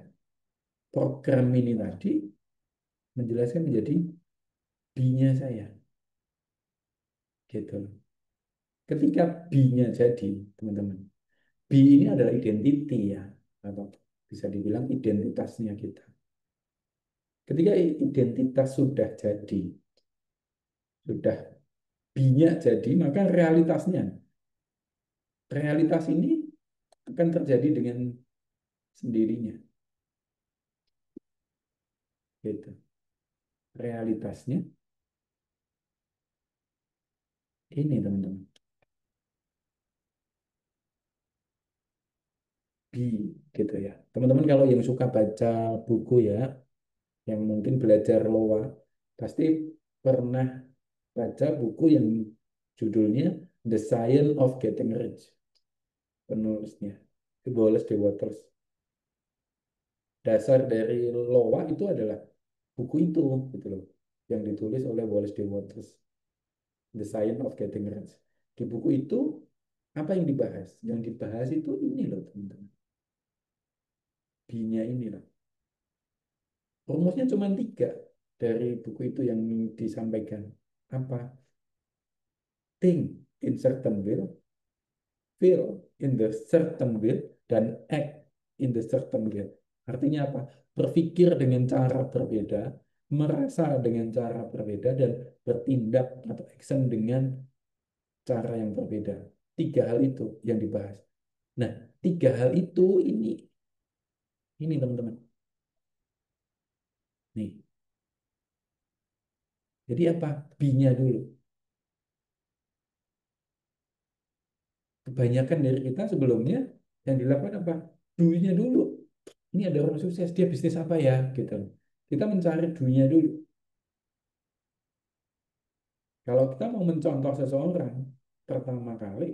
Program ini tadi menjelaskan menjadi B-nya saya gitu. Ketika B-nya jadi, teman-teman, B ini adalah identity ya, atau bisa dibilang identitasnya kita. Ketika identitas sudah jadi, sudah B-nya jadi, maka realitas ini akan terjadi dengan sendirinya. Gitu. Realitasnya ini teman-teman. B gitu ya. Teman-teman kalau yang suka baca buku ya, yang mungkin belajar loa, pasti pernah baca buku yang judulnya The Science of Getting Rich. Penulisnya itu Wallace de Waters. Dasar dari loa itu adalah buku itu gitu loh, yang ditulis oleh Wallace de Waters, The Science of Getting Rich. Di buku itu apa yang dibahas? Yang dibahas itu ini loh teman-teman. B-nya ini loh. Rumusnya cuma tiga dari buku itu yang disampaikan. Apa? Think in certain way, feel in the certain way, dan act in the certain way. Artinya apa? Berpikir dengan cara berbeda, merasa dengan cara berbeda, dan bertindak atau action dengan cara yang berbeda. Tiga hal itu yang dibahas. Nah, tiga hal itu ini teman-teman. Nih, jadi apa? B-nya dulu. Kebanyakan dari kita sebelumnya yang dilakukan apa? Do-nya dulu. Ini ada orang sukses, dia bisnis apa ya? Gitu. Kita mencari do-nya dulu. Kalau kita mau mencontoh seseorang, pertama kali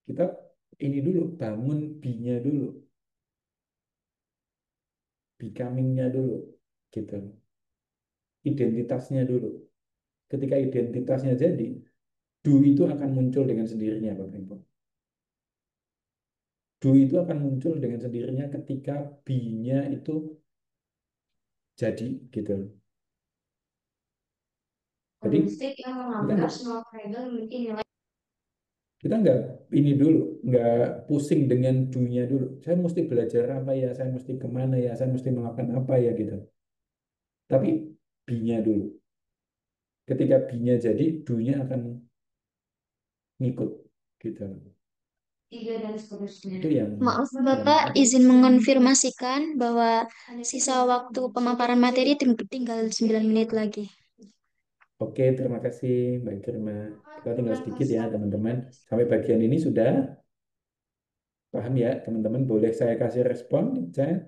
kita ini dulu, bangun B-nya dulu, becoming-nya dulu, gitu. Identitasnya dulu. Ketika identitasnya jadi, do itu akan muncul dengan sendirinya, Bapak Ibu. Do itu akan muncul dengan sendirinya ketika B-nya itu jadi, gitu. Jadi kita nggak ini dulu, nggak pusing dengan do-nya dulu. Saya mesti belajar apa ya, saya mesti kemana ya, saya mesti melakukan apa ya, gitu. Tapi B-nya dulu. Ketika B-nya jadi, do-nya akan ngikut, gitu. Itu Maaf yang Bapak, izin mengonfirmasikan bahwa sisa waktu pemaparan materi tinggal 9 menit lagi. Oke, terima kasih Mbak Irma. Kita tinggal sedikit ya teman-teman. Sampai bagian ini sudah paham ya teman-teman. Boleh saya kasih respon di chat?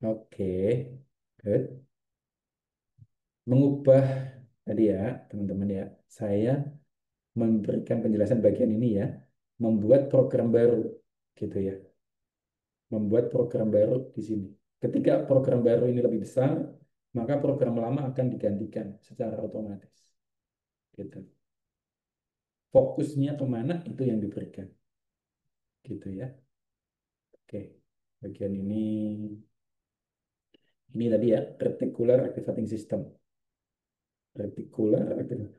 Oke, good. Mengubah tadi ya teman-teman ya. Saya memberikan penjelasan bagian ini ya. Membuat program baru gitu ya. Membuat program baru di sini. Ketika program baru ini lebih besar, maka program lama akan digantikan secara otomatis. Gitu. Fokusnya kemana itu yang diberikan. Gitu ya. Oke, bagian ini tadi ya, reticular activating system. Reticular activating.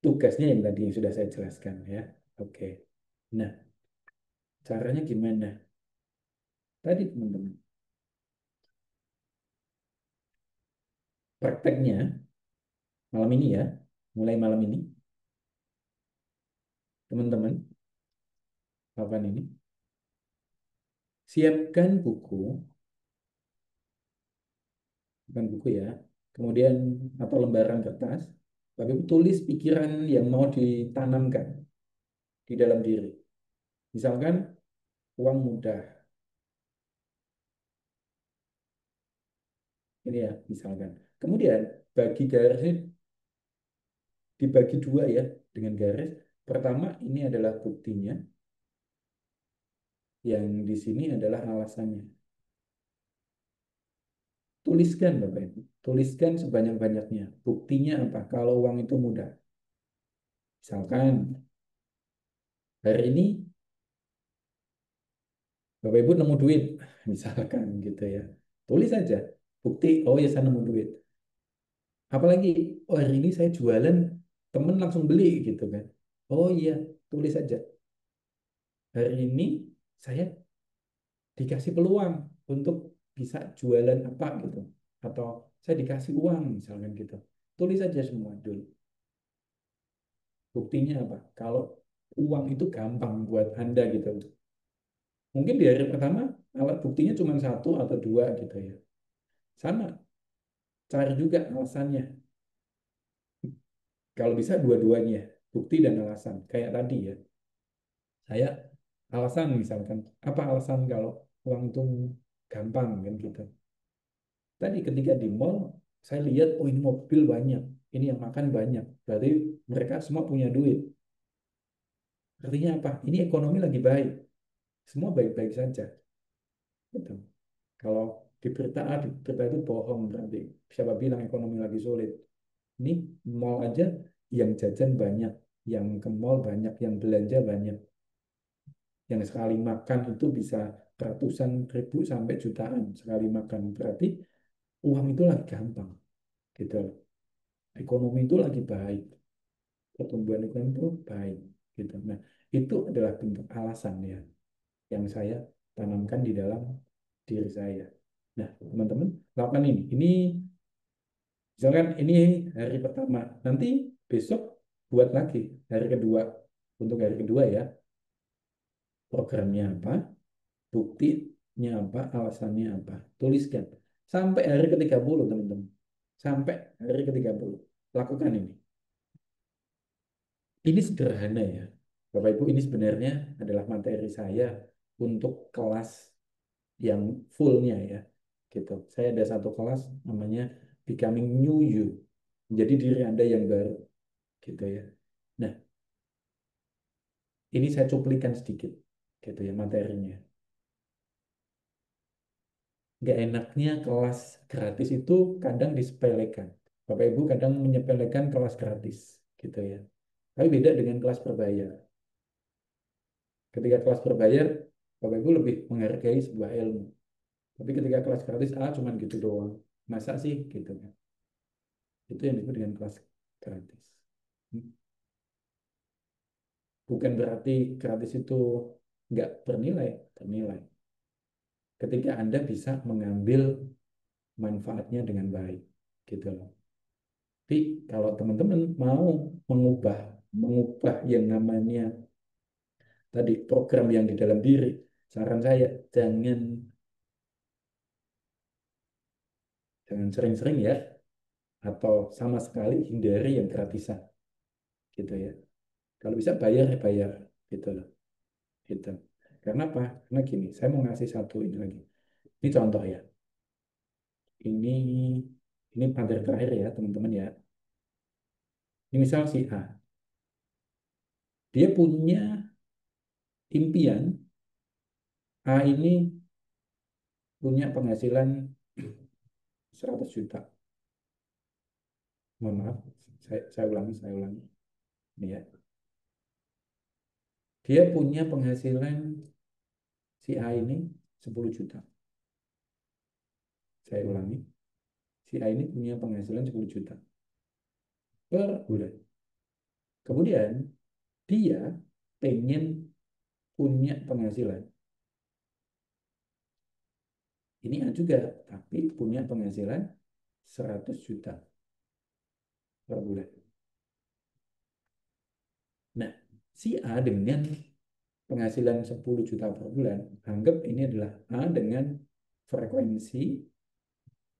Tugasnya yang tadi yang sudah saya jelaskan ya. Oke. Nah, caranya gimana? Tadi teman-teman, prakteknya malam ini ya, mulai malam ini, teman-teman, lakukan ini. Siapkan bukan buku ya, kemudian atau lembaran kertas, tapi tulis pikiran yang mau ditanamkan di dalam diri. Misalkan uang mudah, ini ya misalkan. Kemudian bagi garisnya dibagi dua ya dengan garis. Pertama ini adalah buktinya, yang di sini adalah alasannya. Tuliskan Bapak Ibu, tuliskan sebanyak-banyaknya. Buktinya apa? Kalau uang itu mudah. Misalkan hari ini Bapak Ibu nemu duit, misalkan gitu ya. Tulis aja bukti, oh ya saya nemu duit. Apalagi, oh hari ini saya jualan, temen langsung beli gitu kan. Oh iya, tulis aja. Hari ini saya dikasih peluang untuk bisa jualan apa gitu. Atau saya dikasih uang misalkan gitu. Tulis aja semua dulu. Buktinya apa? Kalau uang itu gampang buat Anda gitu. Mungkin di hari pertama alat buktinya cuma satu atau dua gitu ya. Sama, cari juga alasannya. Kalau bisa dua-duanya, bukti dan alasan. Kayak tadi ya. Saya alasan misalkan, apa alasan kalau uang itu gampang kan gitu. Tadi ketika di mall, saya lihat, oh ini mobil banyak, ini yang makan banyak. Berarti mereka semua punya duit. Artinya apa? Ini ekonomi lagi baik. Semua baik-baik saja. Gitu. Kalau di berita A, di berita itu bohong berarti. Siapa bilang ekonomi lagi sulit? Ini mall aja yang jajan banyak, yang ke mall banyak, yang belanja banyak. Yang sekali makan itu bisa ratusan ribu sampai jutaan sekali makan. Berarti uang itu lagi gampang. Gitu. Ekonomi itu lagi baik. Pertumbuhan ekonomi itu baik. Gitu. Nah, itu adalah bentuk alasan ya yang saya tanamkan di dalam diri saya. Nah, teman-teman, lakukan ini. Ini misalkan ini hari pertama, nanti besok buat lagi hari kedua. Untuk hari kedua ya, programnya apa? Buktinya apa, alasannya apa. Tuliskan. Sampai hari ke-30, teman-teman. Sampai hari ke-30. Lakukan ini. Ini sederhana ya. Bapak Ibu, ini sebenarnya adalah materi saya untuk kelas yang fullnya ya. Gitu. Saya ada satu kelas namanya Becoming New You. Menjadi diri Anda yang baru. Gitu ya. Nah, ini saya cuplikan sedikit. Gitu ya materinya. Nggak enaknya kelas gratis itu kadang disepelekan. Bapak Ibu kadang menyepelekan kelas gratis. Gitu ya. Tapi beda dengan kelas berbayar. Ketika kelas berbayar, Bapak Ibu lebih menghargai sebuah ilmu. Tapi ketika kelas gratis, cuman gitu doang. Masa sih? Gitu kan. Itu yang disebut dengan kelas gratis. Bukan berarti gratis itu nggak bernilai, bernilai. Ketika Anda bisa mengambil manfaatnya dengan baik. Gitu loh. Tapi kalau teman-teman mau mengubah mengubah yang namanya tadi program yang di dalam diri, saran saya jangan sering-sering ya, atau sama sekali hindari yang gratisan, gitu ya. Kalau bisa bayar ya bayar, gitu loh, gitu. Karena apa? Karena gini, saya mau ngasih satu ini lagi. Ini contoh ya. Ini materi terakhir ya, teman-teman ya. Ini misal si A, dia punya impian A ini punya penghasilan 100 juta. Mohon maaf, saya ulangi. Ini ya. Dia punya penghasilan si A ini 10 juta. Saya ulangi, si A ini punya penghasilan 10 juta per bulan. Kemudian dia pengen punya penghasilan. Ini A juga, tapi punya penghasilan 100 juta per bulan. Nah, si A dengan penghasilan 10 juta per bulan, anggap ini adalah A dengan frekuensi,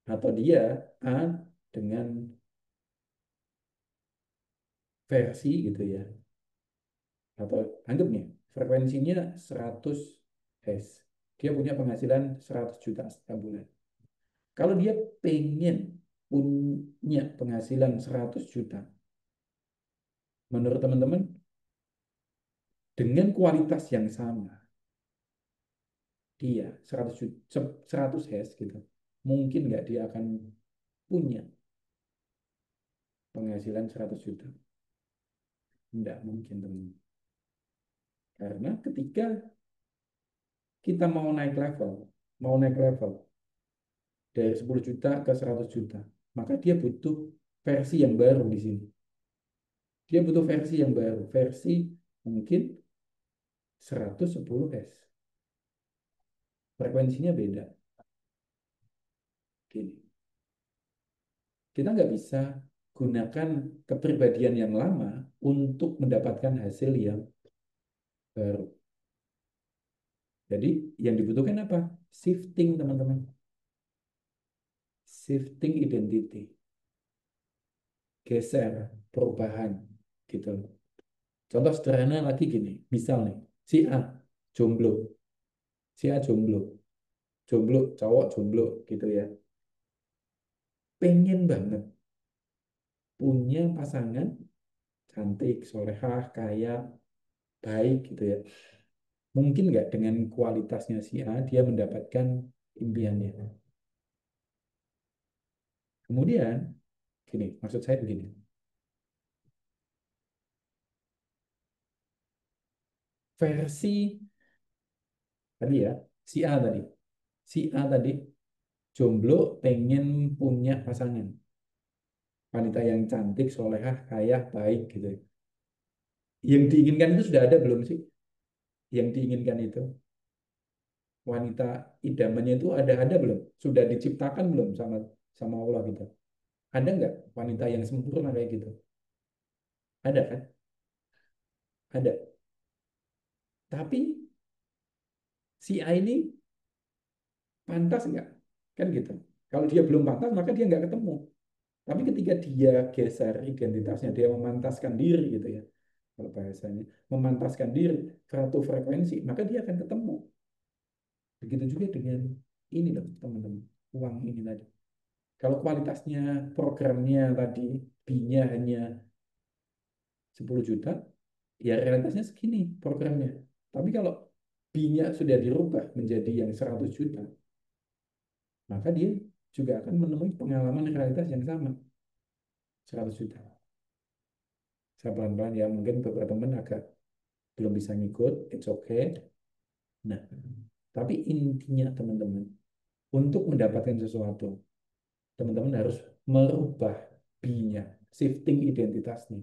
atau dia A dengan versi gitu ya. Atau anggap nih, frekuensinya 100 Hz. Dia punya penghasilan 100 juta setiap bulan. Kalau dia pengen punya penghasilan 100 juta, menurut teman-teman, dengan kualitas yang sama, dia 100 juta, 100 Hz gitu, mungkin nggak dia akan punya penghasilan 100 juta? Nggak mungkin, teman-teman. Karena ketika kita mau naik level dari 10 juta ke 100 juta, maka dia butuh versi yang baru di sini. Dia butuh versi yang baru, versi mungkin 110 Hz. Frekuensinya beda. Gini. Kita nggak bisa gunakan kepribadian yang lama untuk mendapatkan hasil yang baru. Jadi yang dibutuhkan apa? Shifting, teman-teman. Shifting identity. Geser, perubahan. Gitu. Contoh sederhana lagi gini. Misal nih, si A jomblo. Si A jomblo. Jomblo, cowok jomblo gitu ya. Pengen banget punya pasangan cantik, solehah, kaya, baik gitu ya. Mungkin nggak dengan kualitasnya si A dia mendapatkan impiannya. Kemudian, gini, maksud saya begini. Versi tadi ya, si A tadi. Si A tadi jomblo pengen punya pasangan. Wanita yang cantik, solehah, kaya, baik gitu. Yang diinginkan itu sudah ada belum sih? Yang diinginkan itu. Wanita idamannya itu ada belum? Sudah diciptakan belum sama sama Allah gitu? Ada nggak wanita yang sempurna kayak gitu? Ada kan? Ada. Tapi si A ini pantas nggak? Kan gitu. Kalau dia belum pantas, maka dia nggak ketemu. Tapi ketika dia geser identitasnya, dia memantaskan diri gitu ya, kalau bahasanya, memantaskan diri, satu frekuensi, maka dia akan ketemu. Begitu juga dengan ini loh, teman-teman, uang ini tadi. Kalau kualitasnya programnya tadi, B-nya hanya 10 juta, ya realitasnya segini programnya. Tapi kalau B-nya sudah dirubah menjadi yang 100 juta, maka dia juga akan menemui pengalaman realitas yang sama, 100 juta. Saya pelan-pelan ya, mungkin beberapa teman agak belum bisa ngikut, it's okay. Nah, tapi intinya teman-teman, untuk mendapatkan sesuatu, teman-teman harus merubah B-nya, shifting identitasnya.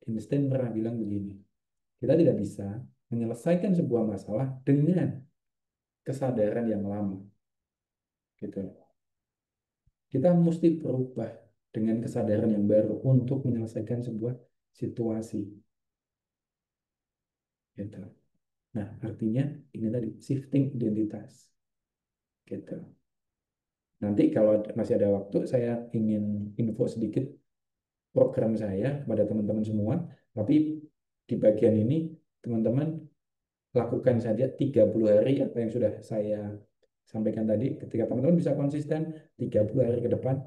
Einstein pernah bilang begini, kita tidak bisa menyelesaikan sebuah masalah dengan kesadaran yang lama. Gitu. Kita mesti berubah dengan kesadaran yang baru untuk menyelesaikan sebuah situasi. Gitu. Nah, artinya ini tadi shifting identitas. Gitu. Nanti kalau masih ada waktu, saya ingin info sedikit program saya kepada teman-teman semua. Tapi di bagian ini, teman-teman lakukan saja 30 hari apa yang sudah saya sampaikan tadi. Ketika teman-teman bisa konsisten 30 hari ke depan,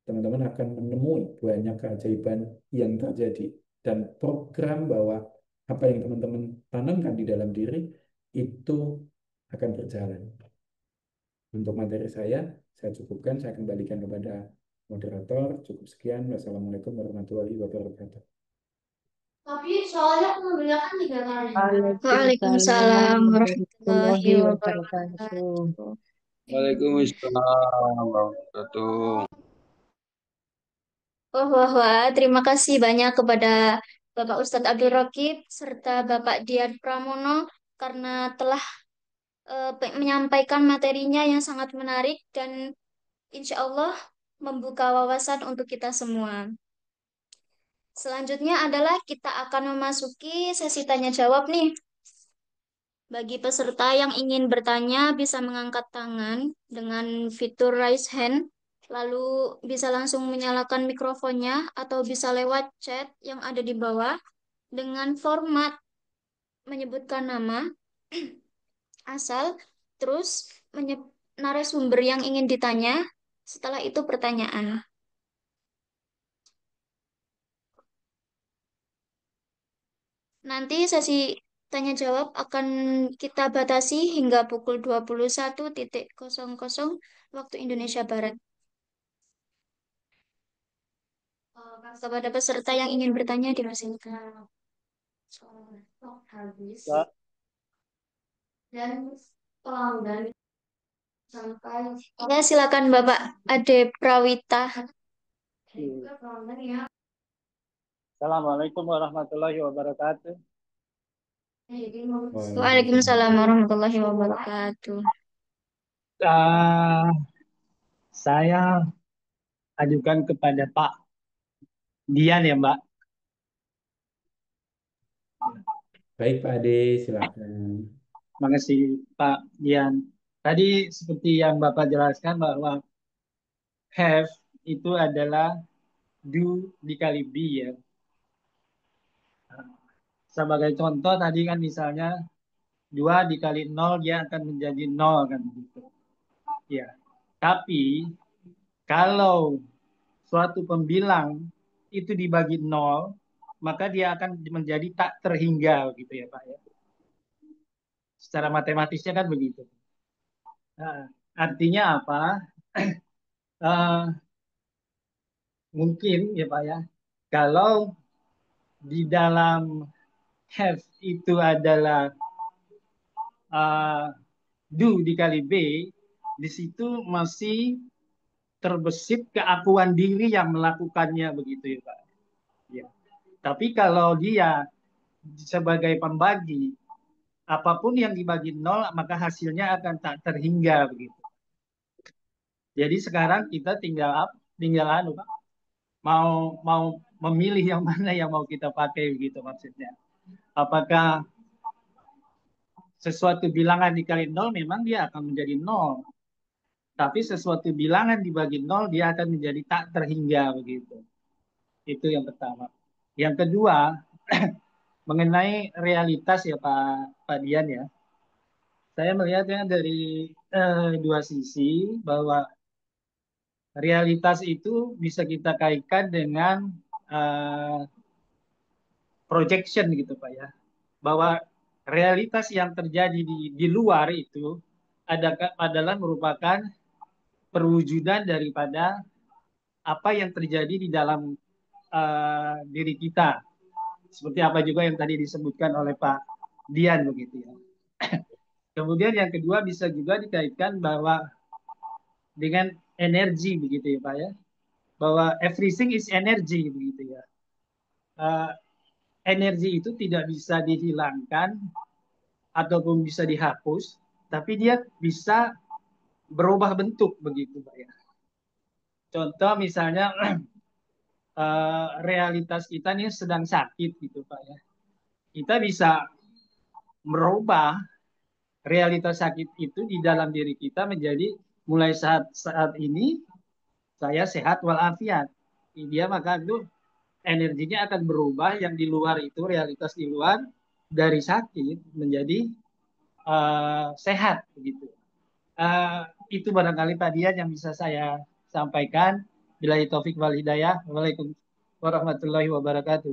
teman-teman akan menemui banyak keajaiban yang terjadi. Dan program bahwa apa yang teman-teman tanamkan di dalam diri itu akan berjalan. Untuk materi saya cukupkan, saya kembalikan kepada moderator. Cukup sekian. Wassalamualaikum warahmatullahi wabarakatuh. Tapi soalnya pengambilnya kan 3 kali. Waalaikumsalam Waalaikumsalam warahmatullahi warahmatullahi wabarakatuh. wabarakatuh. Waalaikumsalam warahmatullahi. Wah, wah, wah. Terima kasih banyak kepada Bapak Ustadz Abdul Rokib serta Bapak Dian Pramono karena telah menyampaikan materinya yang sangat menarik dan insya Allah membuka wawasan untuk kita semua. Selanjutnya adalah kita akan memasuki sesi tanya jawab nih. Bagi peserta yang ingin bertanya bisa mengangkat tangan dengan fitur raise hand, lalu bisa langsung menyalakan mikrofonnya atau bisa lewat chat yang ada di bawah dengan format menyebutkan nama, asal, terus narasumber yang ingin ditanya, setelah itu pertanyaan. Nanti sesi tanya jawab akan kita batasi hingga pukul 21.00 waktu Indonesia Barat. Kepada peserta yang ingin bertanya dipersilakan. Habis Pak. dan pelanggan sampai. Ya, silakan Bapak Ade Prawita. Assalamualaikum warahmatullahi wabarakatuh. Waalaikumsalam warahmatullahi wabarakatuh. Ah, saya ajukan kepada Pak Dian ya, Mbak. Baik Pak Ade, silakan. Makasih Pak Dian. Tadi seperti yang Bapak jelaskan bahwa have itu adalah do dikali B ya. Sebagai contoh tadi kan misalnya 2 dikali 0 dia akan menjadi 0 kan gitu. Ya. Tapi kalau suatu pembilang itu dibagi 0, maka dia akan menjadi tak terhingga gitu ya Pak ya. Secara matematisnya kan begitu. Nah, artinya apa? Eh, mungkin ya Pak ya, kalau di dalam have itu adalah do dikali B, di situ masih terbesit keakuan diri yang melakukannya begitu ya Pak. Ya. Tapi kalau dia sebagai pembagi, apapun yang dibagi 0 maka hasilnya akan tak terhingga begitu. Jadi sekarang kita tinggal anu Pak, mau mau memilih yang mana yang mau kita pakai begitu maksudnya. Apakah sesuatu bilangan dikali nol memang dia akan menjadi nol. Tapi sesuatu bilangan dibagi nol dia akan menjadi tak terhingga begitu. Itu yang pertama. Yang kedua, mengenai realitas ya Pak Dian ya. Saya melihatnya dari dua sisi bahwa realitas itu bisa kita kaitkan dengan eh, projection gitu Pak ya. Bahwa realitas yang terjadi di luar itu adalah merupakan perwujudan daripada apa yang terjadi di dalam diri kita. Seperti apa juga yang tadi disebutkan oleh Pak Dian begitu ya. Kemudian yang kedua bisa juga dikaitkan bahwa dengan energi begitu ya Pak ya. Bahwa everything is energy begitu ya. Uh, Energi itu tidak bisa dihilangkan ataupun bisa dihapus, tapi dia bisa berubah bentuk begitu Pak ya. Contoh misalnya realitas kita nih sedang sakit gitu Pak ya. Kita bisa merubah realitas sakit itu di dalam diri kita menjadi mulai saat ini saya sehat walafiat. Dia maka itu energinya akan berubah yang di luar itu realitas di luar dari sakit menjadi sehat begitu. Itu barangkali Pak Dian yang bisa saya sampaikan. Billahi taufik wal hidayah. Waalaikumsalam warahmatullahi wabarakatuh.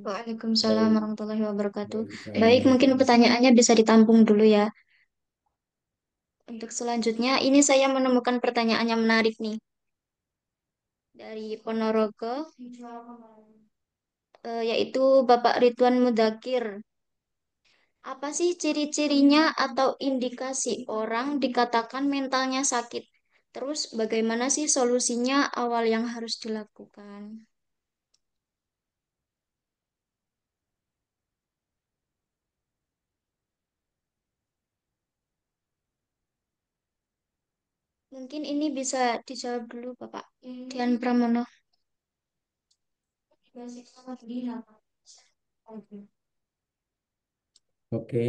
Waalaikumsalam Baik, warahmatullahi wabarakatuh. Waalaikumsalam Baik, mungkin warahmatullahi pertanyaannya bisa ditampung dulu ya. Untuk selanjutnya, ini saya menemukan pertanyaan yang menarik nih. Dari Ponorogo, yaitu Bapak Ridwan Mudakir. Apa sih ciri-cirinya atau indikasi orang dikatakan mentalnya sakit? Terus bagaimana sih solusinya awal yang harus dilakukan? Mungkin ini bisa dijawab dulu Bapak Dian Pramono. Oke,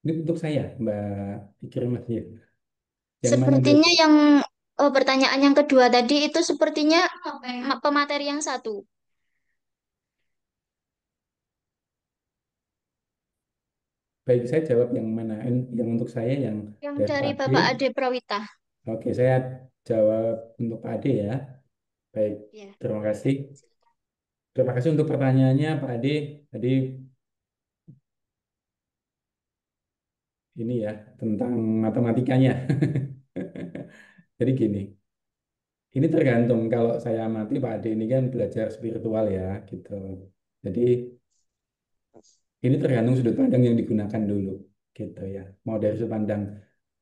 ini untuk saya, Mbak Ikrimah ya. Yang mana dulu? Sepertinya yang pertanyaan yang kedua tadi itu sepertinya pemateri yang satu, Baik, saya jawab yang mana? Yang untuk saya yang yang dari Pak dari Ade. Bapak Ade Prawita. Oke, saya jawab untuk Pak Ade ya. Baik, Ya. terima kasih. Terima kasih untuk pertanyaannya, Pak Ade. Tadi ini ya tentang matematikanya. Jadi gini, ini tergantung kalau saya amati Pak Ade ini kan belajar spiritual ya gitu. Jadi ini tergantung sudut pandang yang digunakan dulu gitu ya. Mau dari sudut pandang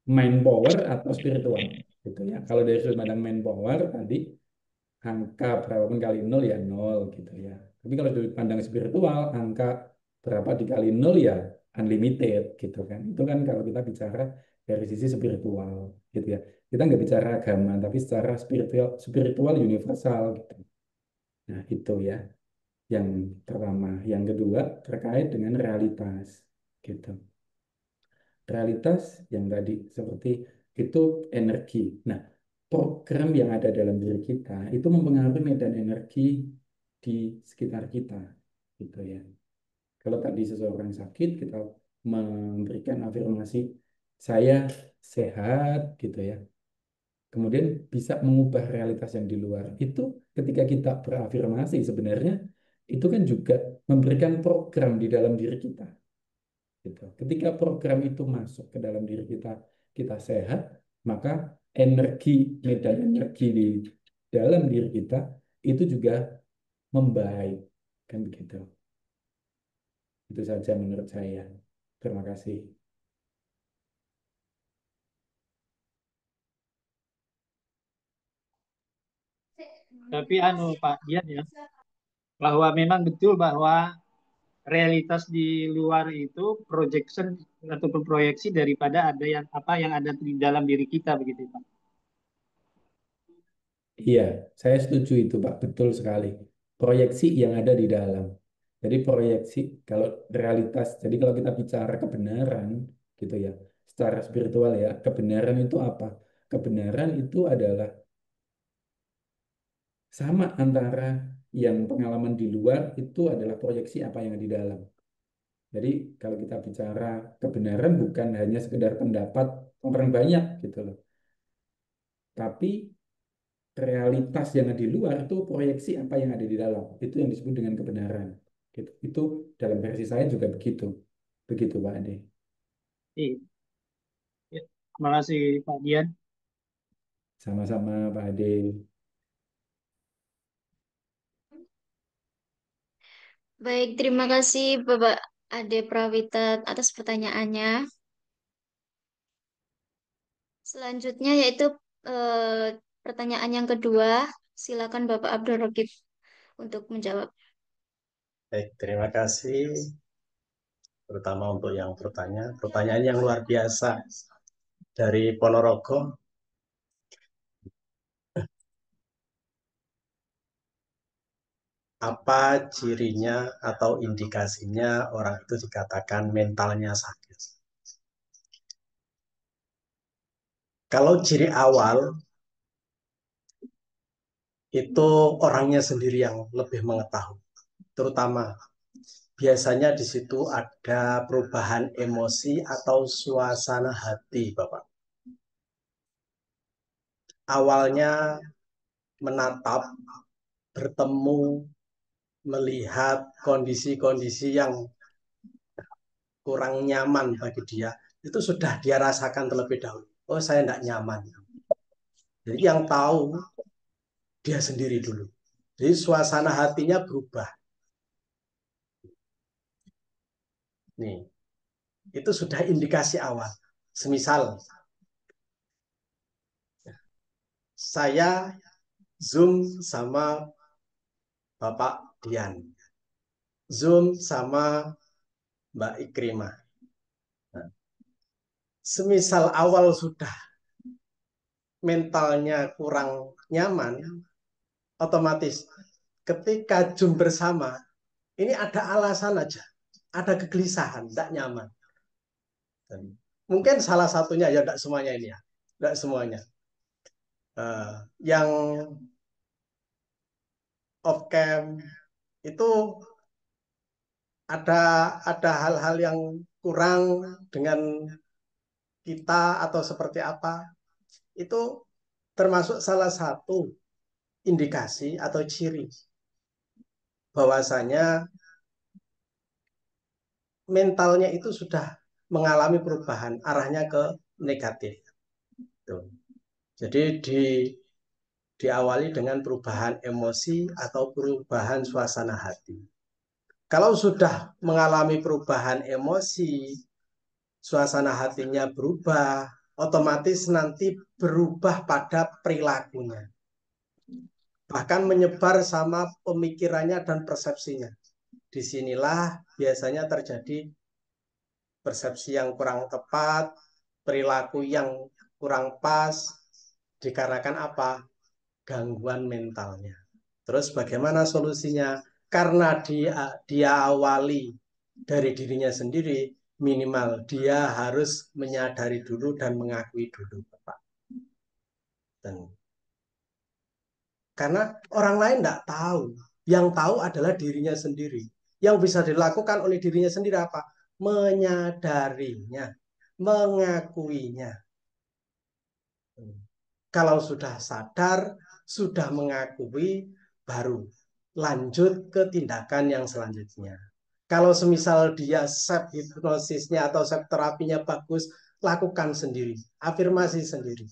mind power atau spiritual gitu ya. Kalau dari sudut pandang mind power tadi angka berapapun kali nol ya nol gitu ya. Tapi kalau sudut pandang spiritual angka berapa dikali nol ya unlimited gitu kan. Itu kan kalau kita bicara dari sisi spiritual gitu ya. Kita nggak bicara agama tapi secara spiritual spiritual universal gitu. Nah itu ya yang pertama. Yang kedua terkait dengan realitas gitu. Realitas yang tadi seperti itu energi. Nah, program yang ada dalam diri kita itu mempengaruhi medan energi di sekitar kita, gitu ya. Kalau tadi seseorang sakit, kita memberikan afirmasi saya sehat, gitu ya. Kemudian bisa mengubah realitas yang di luar. Itu ketika kita berafirmasi sebenarnya itu kan juga memberikan program di dalam diri kita gitu. Ketika program itu masuk ke dalam diri kita, kita sehat, maka energi, medan energi di dalam diri kita itu juga membaik, kan begitu. Itu saja menurut saya. Terima kasih. Tapi Pak Dian ya, bahwa memang betul bahwa realitas di luar itu projection ataupun proyeksi daripada ada yang apa yang ada di dalam diri kita begitu Pak. Iya, saya setuju itu Pak, betul sekali. Proyeksi yang ada di dalam. Jadi proyeksi kalau realitas, jadi kalau kita bicara kebenaran gitu ya, secara spiritual ya, kebenaran itu apa? Kebenaran itu adalah sama antara yang pengalaman di luar itu adalah proyeksi apa yang di dalam. Jadi kalau kita bicara kebenaran bukan hanya sekedar pendapat orang banyak gitu loh. Tapi realitas yang ada di luar itu proyeksi apa yang ada di dalam. Itu yang disebut dengan kebenaran. Gitu. Itu dalam versi saya juga begitu. Begitu Pak Ade. Iya. Ya. Terima kasih Pak Dian. Sama-sama Pak Ade. Baik, terima kasih Bapak Ade Prawita atas pertanyaannya. Selanjutnya yaitu pertanyaan yang kedua. Silakan Bapak Abdul Raqib untuk menjawab. Baik, terima kasih terutama untuk yang bertanya. Pertanyaan yang luar biasa dari Ponorogo. Apa cirinya atau indikasinya orang itu dikatakan mentalnya sakit? Kalau ciri awal itu orangnya sendiri yang lebih mengetahui. Terutama biasanya di situ ada perubahan emosi atau suasana hati, Bapak. Awalnya menatap, bertemu, melihat kondisi-kondisi yang kurang nyaman bagi dia, itu sudah dia rasakan terlebih dahulu. Oh, saya tidak nyaman. Jadi yang tahu dia sendiri dulu. Jadi suasana hatinya berubah. Nih, itu sudah indikasi awal. Semisal saya Zoom sama Bapak Dian, Zoom sama Mbak Ikrimah. Nah, semisal awal sudah mentalnya kurang nyaman, otomatis ketika Zoom bersama, ini ada alasan aja, ada kegelisahan, tidak nyaman. Dan mungkin salah satunya, ya tidak semuanya ini ya, tidak semuanya. Yang off cam itu ada hal-hal yang kurang dengan kita atau seperti apa, itu termasuk salah satu indikasi atau ciri bahwasanya mentalnya itu sudah mengalami perubahan arahnya ke negatif. Tuh. Jadi diawali dengan perubahan emosi atau perubahan suasana hati. Kalau sudah mengalami perubahan emosi, suasana hatinya berubah, otomatis nanti berubah pada perilakunya. Bahkan menyebar sama pemikirannya dan persepsinya. Disinilah biasanya terjadi persepsi yang kurang tepat, perilaku yang kurang pas, dikarenakan apa? Gangguan mentalnya. Terus bagaimana solusinya? Karena dia awali dari dirinya sendiri, minimal dia harus menyadari dulu dan mengakui dulu, Bapak. Dan karena orang lain tidak tahu, yang tahu adalah dirinya sendiri. Yang bisa dilakukan oleh dirinya sendiri apa? Menyadarinya, mengakuinya. Kalau sudah sadar, sudah mengakui, baru lanjut ke tindakan yang selanjutnya. Kalau semisal dia self hipnosisnya atau self terapinya bagus, lakukan sendiri, afirmasi sendiri.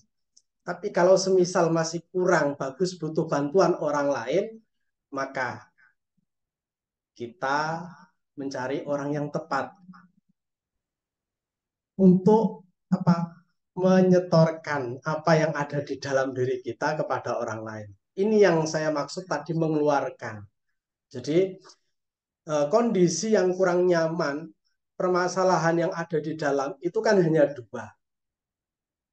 Tapi kalau semisal masih kurang bagus, butuh bantuan orang lain, maka kita mencari orang yang tepat untuk apa? Menyetorkan apa yang ada di dalam diri kita kepada orang lain. Ini yang saya maksud tadi mengeluarkan. Jadi kondisi yang kurang nyaman, permasalahan yang ada di dalam itu kan hanya dua.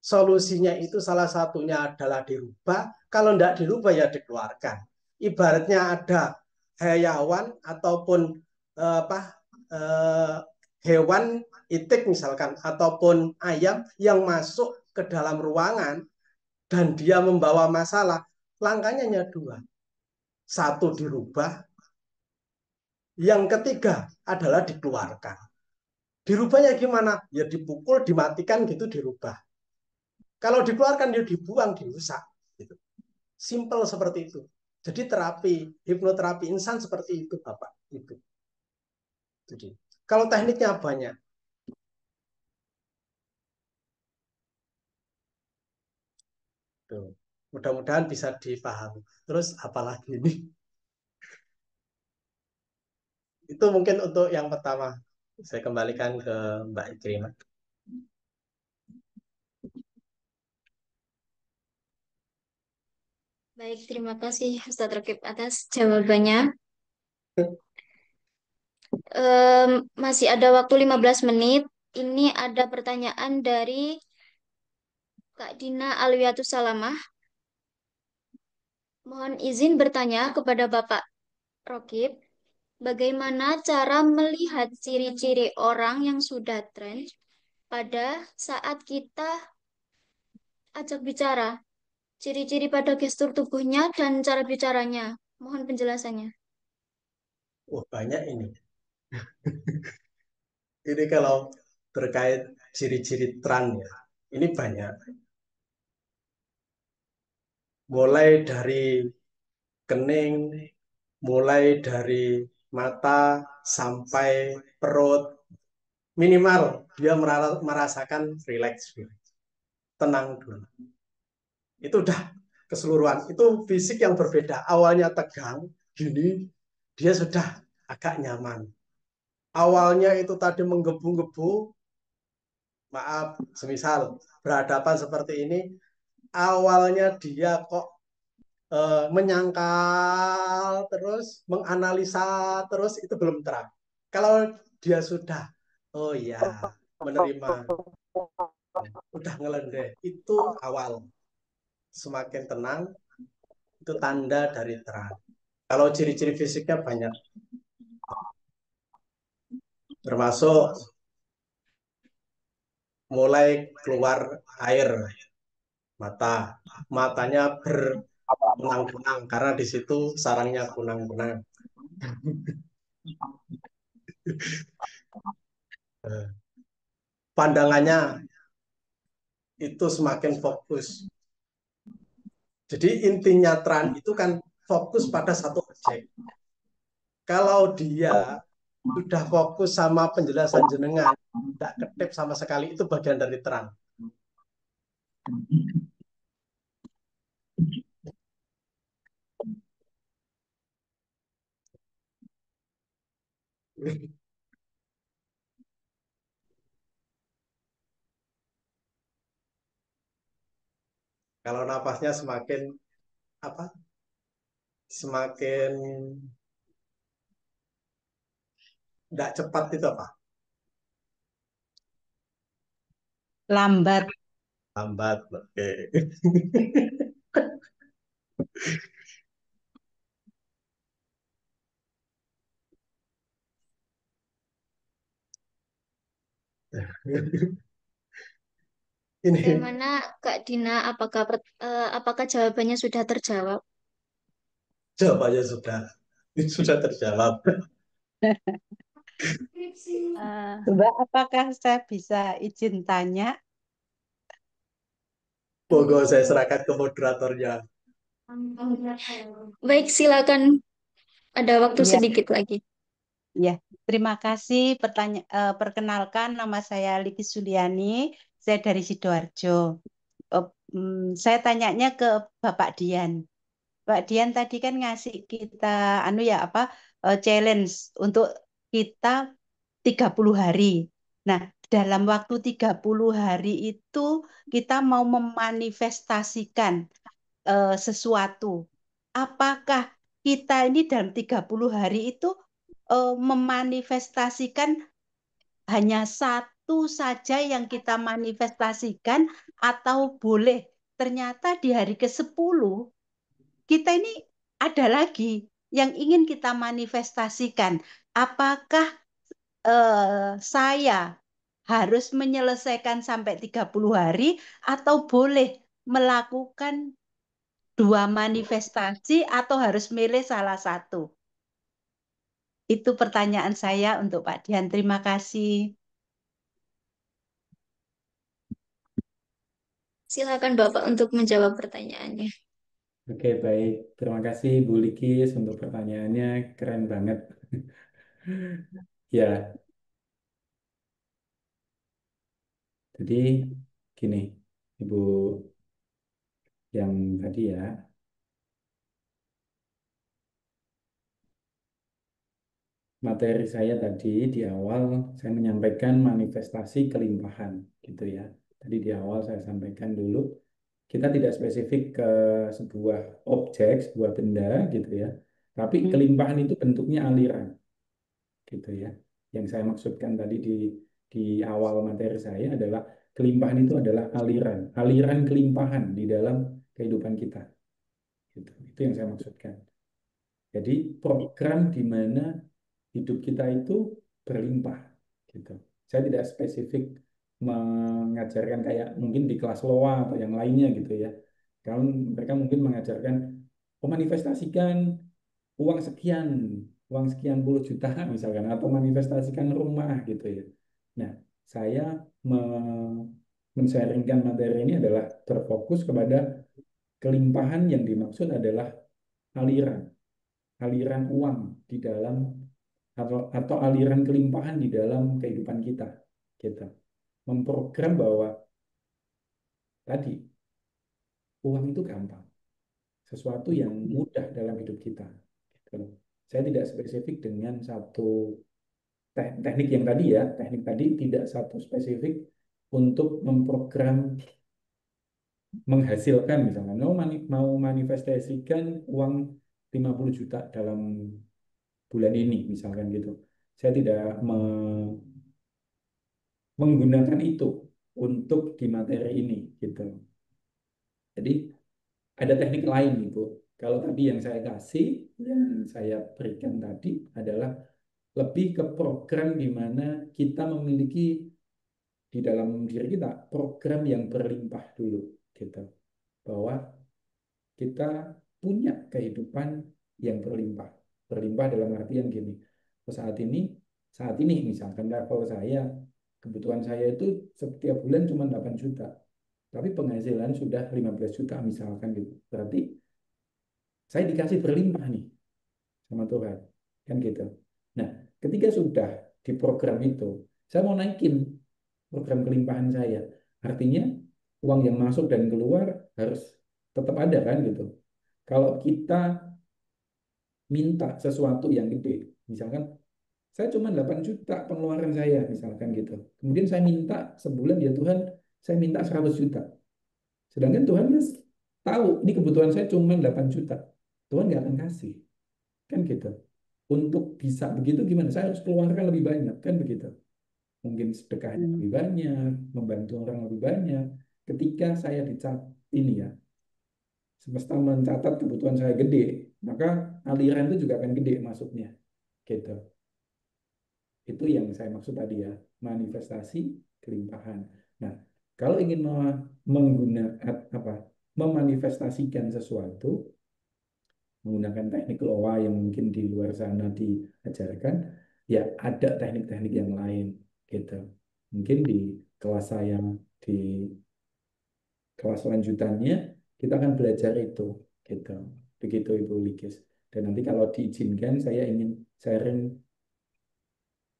Solusinya itu salah satunya adalah dirubah, kalau tidak dirubah ya dikeluarkan. Ibaratnya ada hewan ataupun apa eh, hewan itik misalkan ataupun ayam yang masuk ke dalam ruangan dan dia membawa masalah, langkahnya hanya dua. Satu dirubah, yang ketiga adalah dikeluarkan. Dirubahnya gimana? Ya dipukul, dimatikan gitu dirubah. Kalau dikeluarkan dia dibuang, dirusak. Gitu. Simple seperti itu. Jadi terapi, hipnoterapi insan seperti itu, Bapak. Itu. Jadi, kalau tekniknya banyak. Tuh. Mudah-mudahan bisa dipahami. Terus apalagi ini? Itu mungkin untuk yang pertama. Saya kembalikan ke Mbak Ikrimah. Baik, terima kasih Ustadz Rakib atas jawabannya. Masih ada waktu 15 menit. Ini ada pertanyaan dari Kak Dina Alwiatus Salamah. Mohon izin bertanya kepada Bapak Rokib, bagaimana cara melihat ciri-ciri orang yang sudah tren pada saat kita ajak bicara? Ciri-ciri pada gestur tubuhnya dan cara bicaranya. Mohon penjelasannya. Wah, banyak ini. Ini kalau terkait ciri-ciri tren ya, ini banyak. Mulai dari kening, mulai dari mata sampai perut, minimal dia merasakan rileks, tenang dulu. Itu udah keseluruhan. Itu fisik yang berbeda. Awalnya tegang, gini dia sudah agak nyaman. Awalnya itu tadi menggebu-gebu, maaf, semisal berhadapan seperti ini, awalnya dia kok menyangkal terus, menganalisa terus, itu belum terang. Kalau dia sudah, oh iya, menerima, udah ngelendeh, itu awal. Semakin tenang, itu tanda dari terang. Kalau ciri-ciri fisiknya banyak, termasuk mulai keluar air mata, matanya berkunang-kunang karena di situ sarangnya kunang-kunang. Pandangannya itu semakin fokus. Jadi intinya tran itu kan fokus pada satu objek. Kalau dia sudah fokus sama penjelasan jenengan, tidak ketip sama sekali, itu bagian dari terang. Kalau napasnya semakin apa? Semakin tidak cepat itu apa? Lambat. Lambat. Oke. Ini Bagaimana Kak Dina? Apakah jawabannya sudah terjawab? jawabannya sudah terjawab. Mbak, apakah saya bisa izin tanya? Monggo saya serahkan ke moderatornya. Baik, silakan. Ada waktu Ya, sedikit lagi. ya. Terima kasih. Perkenalkan, nama saya Liki Suliani. Saya dari Sidoarjo. Saya tanyanya ke Bapak Dian. Pak Dian tadi kan ngasih kita challenge untuk kita 30 hari. Nah, dalam waktu 30 hari itu kita mau memanifestasikan sesuatu. Apakah kita ini dalam 30 hari itu memanifestasikan hanya satu saja yang kita manifestasikan atau boleh ternyata di hari ke-10 kita ini ada lagi yang ingin kita manifestasikan. apakah saya harus menyelesaikan sampai 30 hari atau boleh melakukan dua manifestasi atau harus milih salah satu? Itu pertanyaan saya untuk Pak Dian. Terima kasih. Silakan Bapak untuk menjawab pertanyaannya. Oke, baik. Terima kasih Bu Likis untuk pertanyaannya. Keren banget. Ya, jadi gini, Ibu yang tadi ya, materi saya tadi di awal saya menyampaikan manifestasi kelimpahan gitu ya. Tadi di awal saya sampaikan dulu, kita tidak spesifik ke sebuah objek, sebuah benda gitu ya. Tapi kelimpahan itu bentuknya aliran gitu ya. Yang saya maksudkan tadi di awal materi saya adalah kelimpahan itu adalah aliran, aliran kelimpahan di dalam kehidupan kita. Gitu. Itu yang saya maksudkan. Jadi program di mana hidup kita itu berlimpah gitu. Saya tidak spesifik mengajarkan kayak mungkin di kelas loa atau yang lainnya gitu ya. Kalau mereka mungkin mengajarkan memanifestasikan uang sekian puluh juta misalkan, atau manifestasikan rumah gitu ya. Nah, saya men-sharingkan materi ini adalah terfokus kepada kelimpahan yang dimaksud adalah aliran, aliran uang di dalam atau aliran kelimpahan di dalam kehidupan kita. Kita memprogram bahwa tadi uang itu gampang, sesuatu yang mudah dalam hidup kita. Gitu. Saya tidak spesifik dengan satu teknik yang tadi ya, teknik tadi tidak satu spesifik untuk memprogram menghasilkan misalnya mau manifestasikan uang 50 juta dalam bulan ini misalkan gitu. Saya tidak menggunakan itu untuk di materi ini gitu. Jadi ada teknik lain Ibu. Kalau tadi yang saya kasih, yang saya berikan tadi adalah lebih ke program di mana kita memiliki di dalam diri kita program yang berlimpah dulu gitu. Bahwa kita punya kehidupan yang berlimpah. Berlimpah dalam artian gini. Saat ini misalkan level saya, kebutuhan saya itu setiap bulan cuma 8 juta. Tapi penghasilan sudah 15 juta misalkan gitu. Berarti saya dikasih berlimpah nih sama Tuhan. Kan gitu. Nah, ketika sudah di program itu, saya mau naikin program kelimpahan saya. Artinya uang yang masuk dan keluar harus tetap ada kan gitu. Kalau kita minta sesuatu yang gede, misalkan saya cuma 8 juta pengeluaran saya, misalkan gitu. Kemudian saya minta sebulan, ya Tuhan, saya minta 100 juta. Sedangkan Tuhan tahu, ini kebutuhan saya cuma 8 juta. Tuhan nggak akan kasih. Kan gitu. Untuk bisa begitu gimana? Saya harus keluarkan lebih banyak, kan begitu. Mungkin sedekahnya lebih banyak, membantu orang lebih banyak. Ketika saya dicat ini ya, semesta mencatat kebutuhan saya gede, maka aliran itu juga akan gede masuknya. Gitu. Itu yang saya maksud tadi ya, manifestasi kelimpahan. Nah, kalau ingin menggunakan apa? Memanifestasikan sesuatu menggunakan teknik loa yang mungkin di luar sana diajarkan, ya ada teknik-teknik yang lain gitu. Mungkin di kelas saya di kelas lanjutannya kita akan belajar itu gitu. Begitu Ibu Likis. Dan nanti kalau diizinkan saya ingin sharing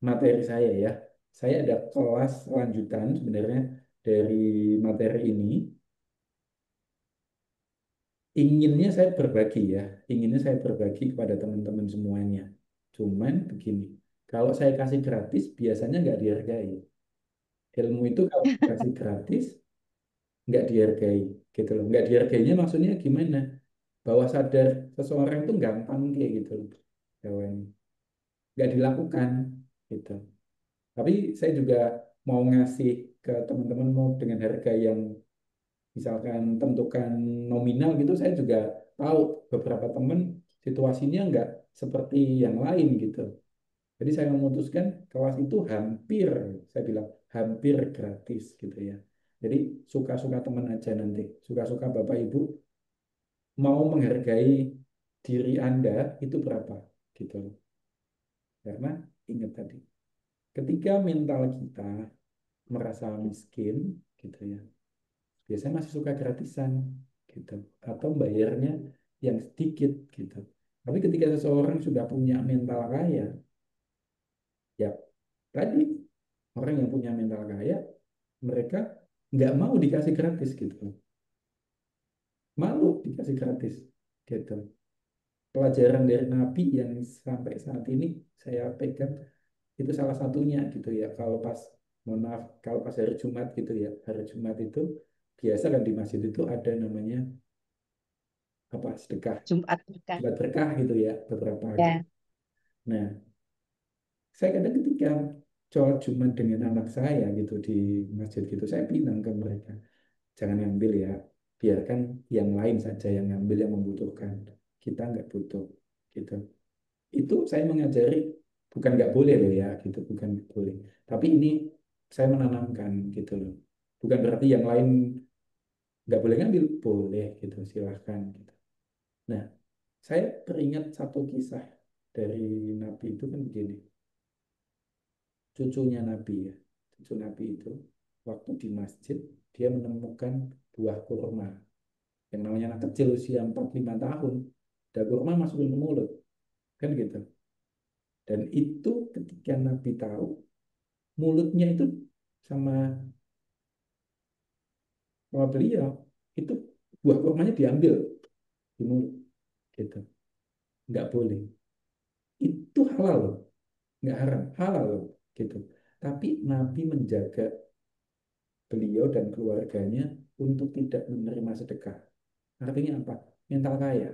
materi saya ya. Saya ada kelas lanjutan sebenarnya dari materi ini. Inginnya saya berbagi kepada teman-teman semuanya. Cuman begini, kalau saya kasih gratis biasanya nggak dihargai. Ilmu itu kalau dikasih gratis nggak dihargai, gitu loh. Nggak dihargainya maksudnya gimana? Bawah sadar seseorang itu gampang kayak gitu loh. Kawan. Nggak dilakukan, gitu. Tapi saya juga mau ngasih ke teman-teman mau dengan harga yang misalkan tentukan nominal gitu, saya juga tahu beberapa teman situasinya nggak seperti yang lain gitu. Jadi saya memutuskan kelas itu hampir, saya bilang hampir gratis gitu ya. Jadi suka-suka teman aja nanti, suka-suka Bapak Ibu mau menghargai diri Anda itu berapa gitu. Karena ingat tadi, ketika mental kita merasa miskin gitu ya, biasanya masih suka gratisan gitu atau bayarnya yang sedikit gitu. Tapi ketika seseorang sudah punya mental kaya, ya tadi orang yang punya mental kaya, mereka nggak mau dikasih gratis gitu, malu dikasih gratis gitu. Pelajaran dari Nabi yang sampai saat ini saya pegang itu salah satunya gitu ya. Kalau pas, mohon maaf, kalau pas hari Jumat gitu ya, hari Jumat itu biasa kan di masjid itu ada namanya apa, sedekah, Jumat berkah. Jumat berkah gitu ya, beberapa gitu. Ya. Nah, saya kadang ketika sholat Jumat dengan anak saya gitu di masjid gitu, saya bilang ke mereka, jangan ngambil ya, biarkan yang lain saja yang ngambil yang membutuhkan. Kita nggak butuh gitu. Itu saya mengajari, bukan nggak boleh loh ya gitu, bukan nggak boleh. Tapi ini saya menanamkan gitu loh. Bukan berarti yang lain nggak boleh ngambil, boleh gitu, silahkan gitu. Nah, saya teringat satu kisah dari Nabi itu kan begini. Cucunya Nabi ya, cucu Nabi itu waktu di masjid dia menemukan buah kurma. Yang namanya anak kecil usia 4-5 tahun, ada kurma masukin ke mulut, kan gitu. Dan itu ketika Nabi tahu, mulutnya itu sama sama beliau, itu buah kurmanya diambil di mulut, gitu. Nggak boleh. Itu halal loh, nggak haram, halal loh, gitu. Tapi Nabi menjaga beliau dan keluarganya untuk tidak menerima sedekah. Artinya apa? Mental kaya,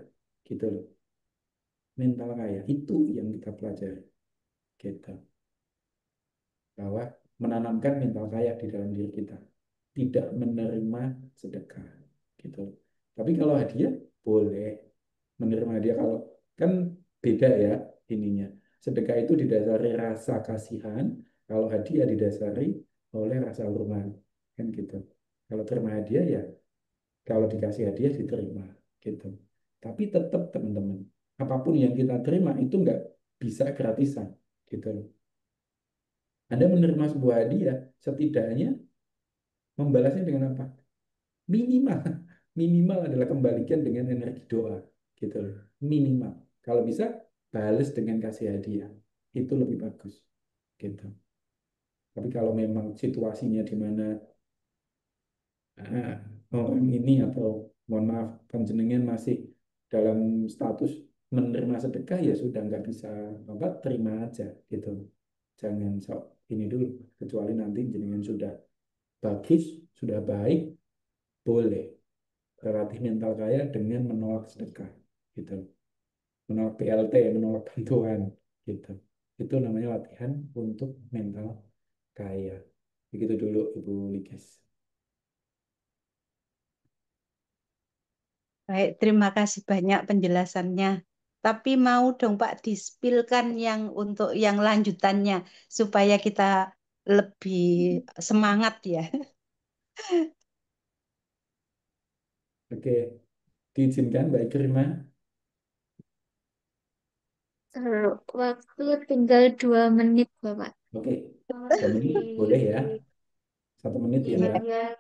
gitu loh. Mental kaya itu yang kita pelajari, gitu. Bahwa menanamkan mental kaya di dalam diri kita, tidak menerima sedekah, gitu. Tapi kalau hadiah boleh menerima hadiah, kalau kan beda ya ininya. Sedekah itu didasari rasa kasihan, kalau hadiah didasari oleh rasa hormat, kan gitu. Kalau terima hadiah ya, kalau dikasih hadiah diterima, gitu. Tapi tetap teman-teman, apapun yang kita terima itu nggak bisa gratisan, gitu. Anda menerima sebuah hadiah, setidaknya membalasnya dengan apa? Minimal, minimal adalah kembalikan dengan energi doa, gitu loh. Minimal. Kalau bisa, balas dengan kasih hadiah. Itu lebih bagus, gitu. Tapi kalau memang situasinya di mana ah, orang ini atau mohon maaf panjenengan masih dalam status menerima sedekah, ya sudah nggak bisa apa, terima aja gitu. Jangan sok ini dulu, kecuali nanti jenengan sudah bagus, sudah baik, boleh berlatih mental kaya dengan menolak sedekah gitu, menolak PLT, menolak bantuan gitu. Itu namanya latihan untuk mental kaya. Begitu dulu Ibu Likes. Baik, terima kasih banyak penjelasannya. Tapi mau dong Pak dispilkan yang untuk yang lanjutannya supaya kita lebih semangat ya. Oke, diizinkan Mbak Ikrima. Waktu tinggal 2 menit, Bapak. Oke, Masih 2 menit di boleh ya, 1 menit ya. iya,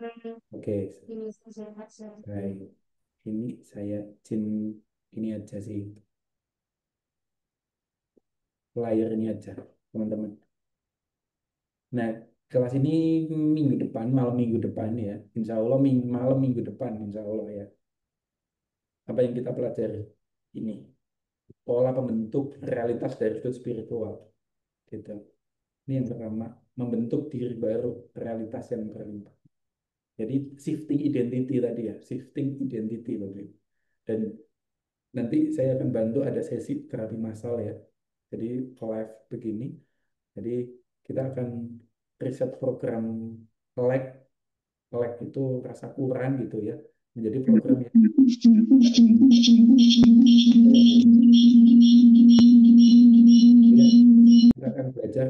Oke, baik. Ini saya izin ini aja sih, layar ini aja teman-teman. Nah, kelas ini minggu depan, malam minggu depan ya, insya Allah malam minggu depan, insya Allah ya. Apa yang kita pelajari ini, pola pembentuk realitas dari sudut spiritual, gitu. Ini yang pertama, membentuk diri baru, realitas yang berlimpah. Jadi shifting identity tadi ya, shifting identity loh. Dan nanti saya akan bantu ada sesi terapi massal ya. Jadi live begini. Jadi kita akan riset program lag, lag itu rasa kurang gitu ya, menjadi program yang kita akan belajar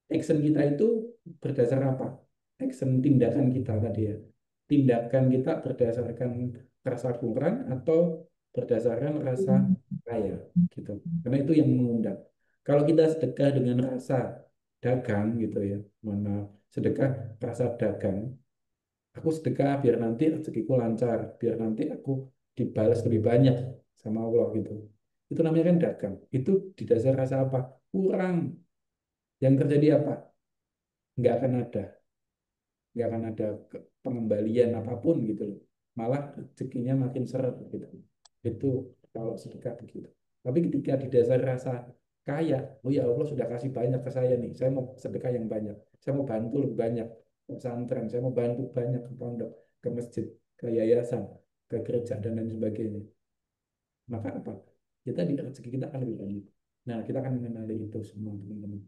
action kita itu berdasar apa? Action tindakan kita tadi ya. Tindakan kita berdasarkan rasa kurang atau berdasarkan rasa kaya gitu. Karena itu yang mengundang. Kalau kita sedekah dengan rasa dagang gitu ya, mohon maaf, sedekah rasa dagang, aku sedekah biar nanti rezekiku lancar, biar nanti aku dibalas lebih banyak sama Allah gitu. Itu namanya kan dagang. Itu di dasar rasa apa? Kurang. Yang terjadi apa? Nggak akan ada, nggak akan ada pengembalian apapun gitu loh. Malah rezekinya makin seret gitu. Itu kalau sedekah begitu. Tapi ketika di dasar rasa kaya, oh ya Allah sudah kasih banyak ke saya nih, saya mau sedekah yang banyak, saya mau bantu lebih banyak ke pesantren, saya mau bantu banyak ke pondok, ke masjid, ke yayasan, ke gereja dan lain sebagainya. Maka apa? Kita di rezeki kita akan lebih banyak. Nah, kita akan mengenali itu semua teman-teman.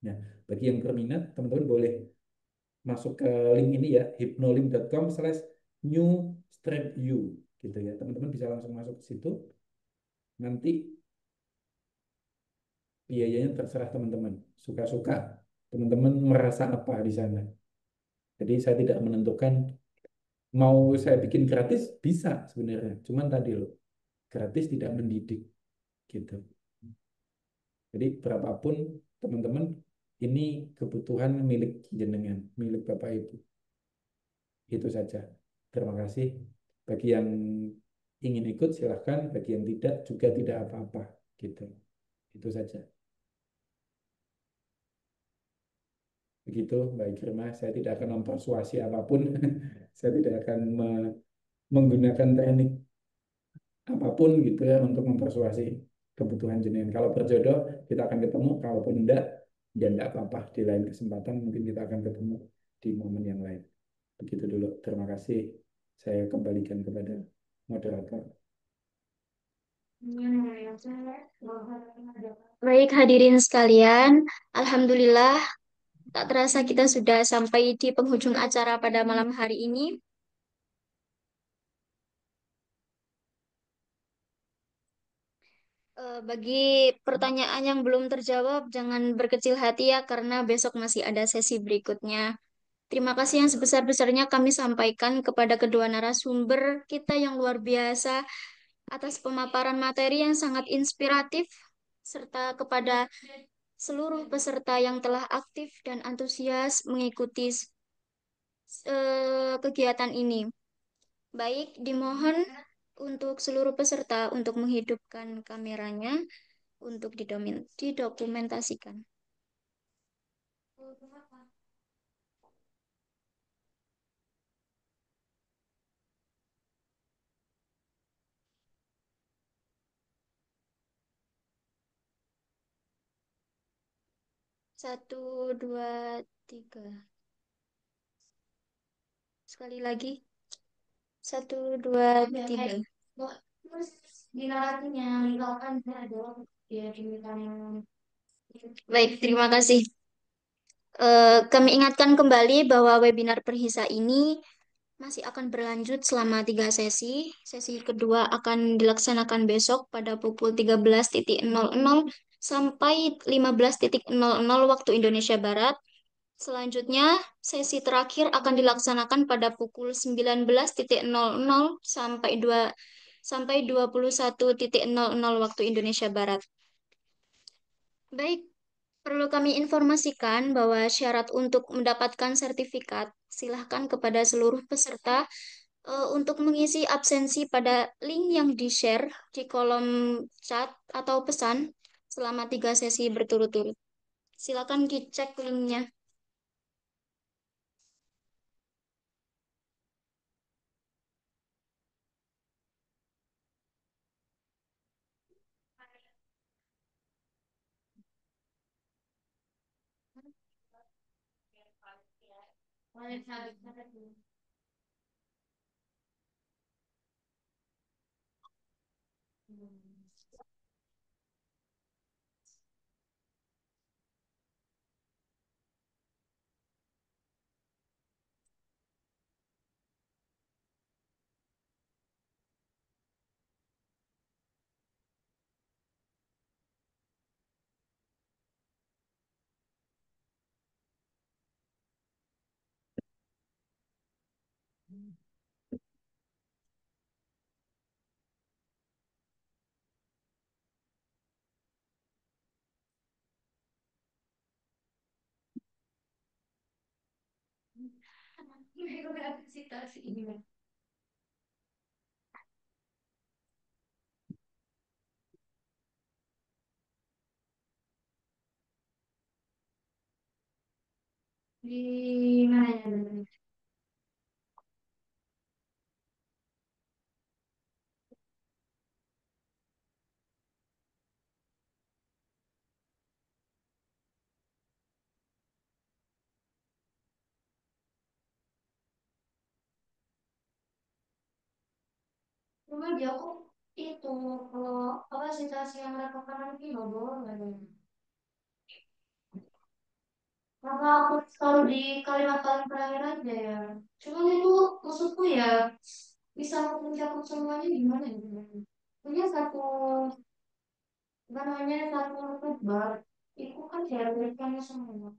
Nah, bagi yang berminat, teman-teman boleh masuk ke link ini ya, hypnolink.com/new strength you gitu ya. Teman-teman bisa langsung masuk ke situ. Nanti biayanya terserah teman-teman. Suka-suka teman-teman merasa apa di sana. Jadi saya tidak menentukan mau saya bikin gratis bisa sebenarnya. Cuman tadi loh, gratis tidak mendidik gitu. Jadi berapapun teman-teman ini kebutuhan milik jenengan, milik Bapak Ibu. Itu saja. Terima kasih. Bagi yang ingin ikut silahkan, bagi yang tidak juga tidak apa-apa gitu. Itu saja. Begitu, Mbak Ikrimah. Saya tidak akan mempersuasi apapun. Saya tidak akan menggunakan teknik apapun gitu ya untuk mempersuasi kebutuhan jenengan. Kalau berjodoh kita akan ketemu, kalaupun enggak, ya enggak apa-apa. Di lain kesempatan mungkin kita akan ketemu di momen yang lain. Begitu dulu. Terima kasih. Saya kembalikan kepada moderator. Baik hadirin sekalian, Alhamdulillah tak terasa kita sudah sampai di penghujung acara pada malam hari ini. Bagi pertanyaan yang belum terjawab, jangan berkecil hati ya, karena besok masih ada sesi berikutnya. Terima kasih yang sebesar-besarnya kami sampaikan kepada kedua narasumber kita yang luar biasa atas pemaparan materi yang sangat inspiratif, serta kepada seluruh peserta yang telah aktif dan antusias mengikuti kegiatan ini. Baik, dimohon untuk seluruh peserta untuk menghidupkan kameranya untuk didokumentasikan. Satu, dua, tiga. Sekali lagi. Satu, dua, tiga. Baik, terima kasih. Kami ingatkan kembali bahwa webinar Perhisa ini masih akan berlanjut selama 3 sesi. Sesi kedua akan dilaksanakan besok pada pukul 13.00 sampai 15.00 waktu Indonesia Barat. Selanjutnya, sesi terakhir akan dilaksanakan pada pukul 19.00 sampai 21.00 waktu Indonesia Barat. Baik, perlu kami informasikan bahwa syarat untuk mendapatkan sertifikat, silahkan kepada seluruh peserta untuk mengisi absensi pada link yang di-share di kolom chat atau pesan selama 3 sesi berturut-turut. Silakan dicek linknya. Di mana ya? Cuma dia aku itu kalau apa situasi yang mereka kanan ini nggak boleh. Karena aku selalu di kalimat paling terakhir aja ya. Cuman itu maksudku ya bisa mencakup semuanya gimana ya? Punya satu apa namanya satu khutbah itu kan dialogkannya semua.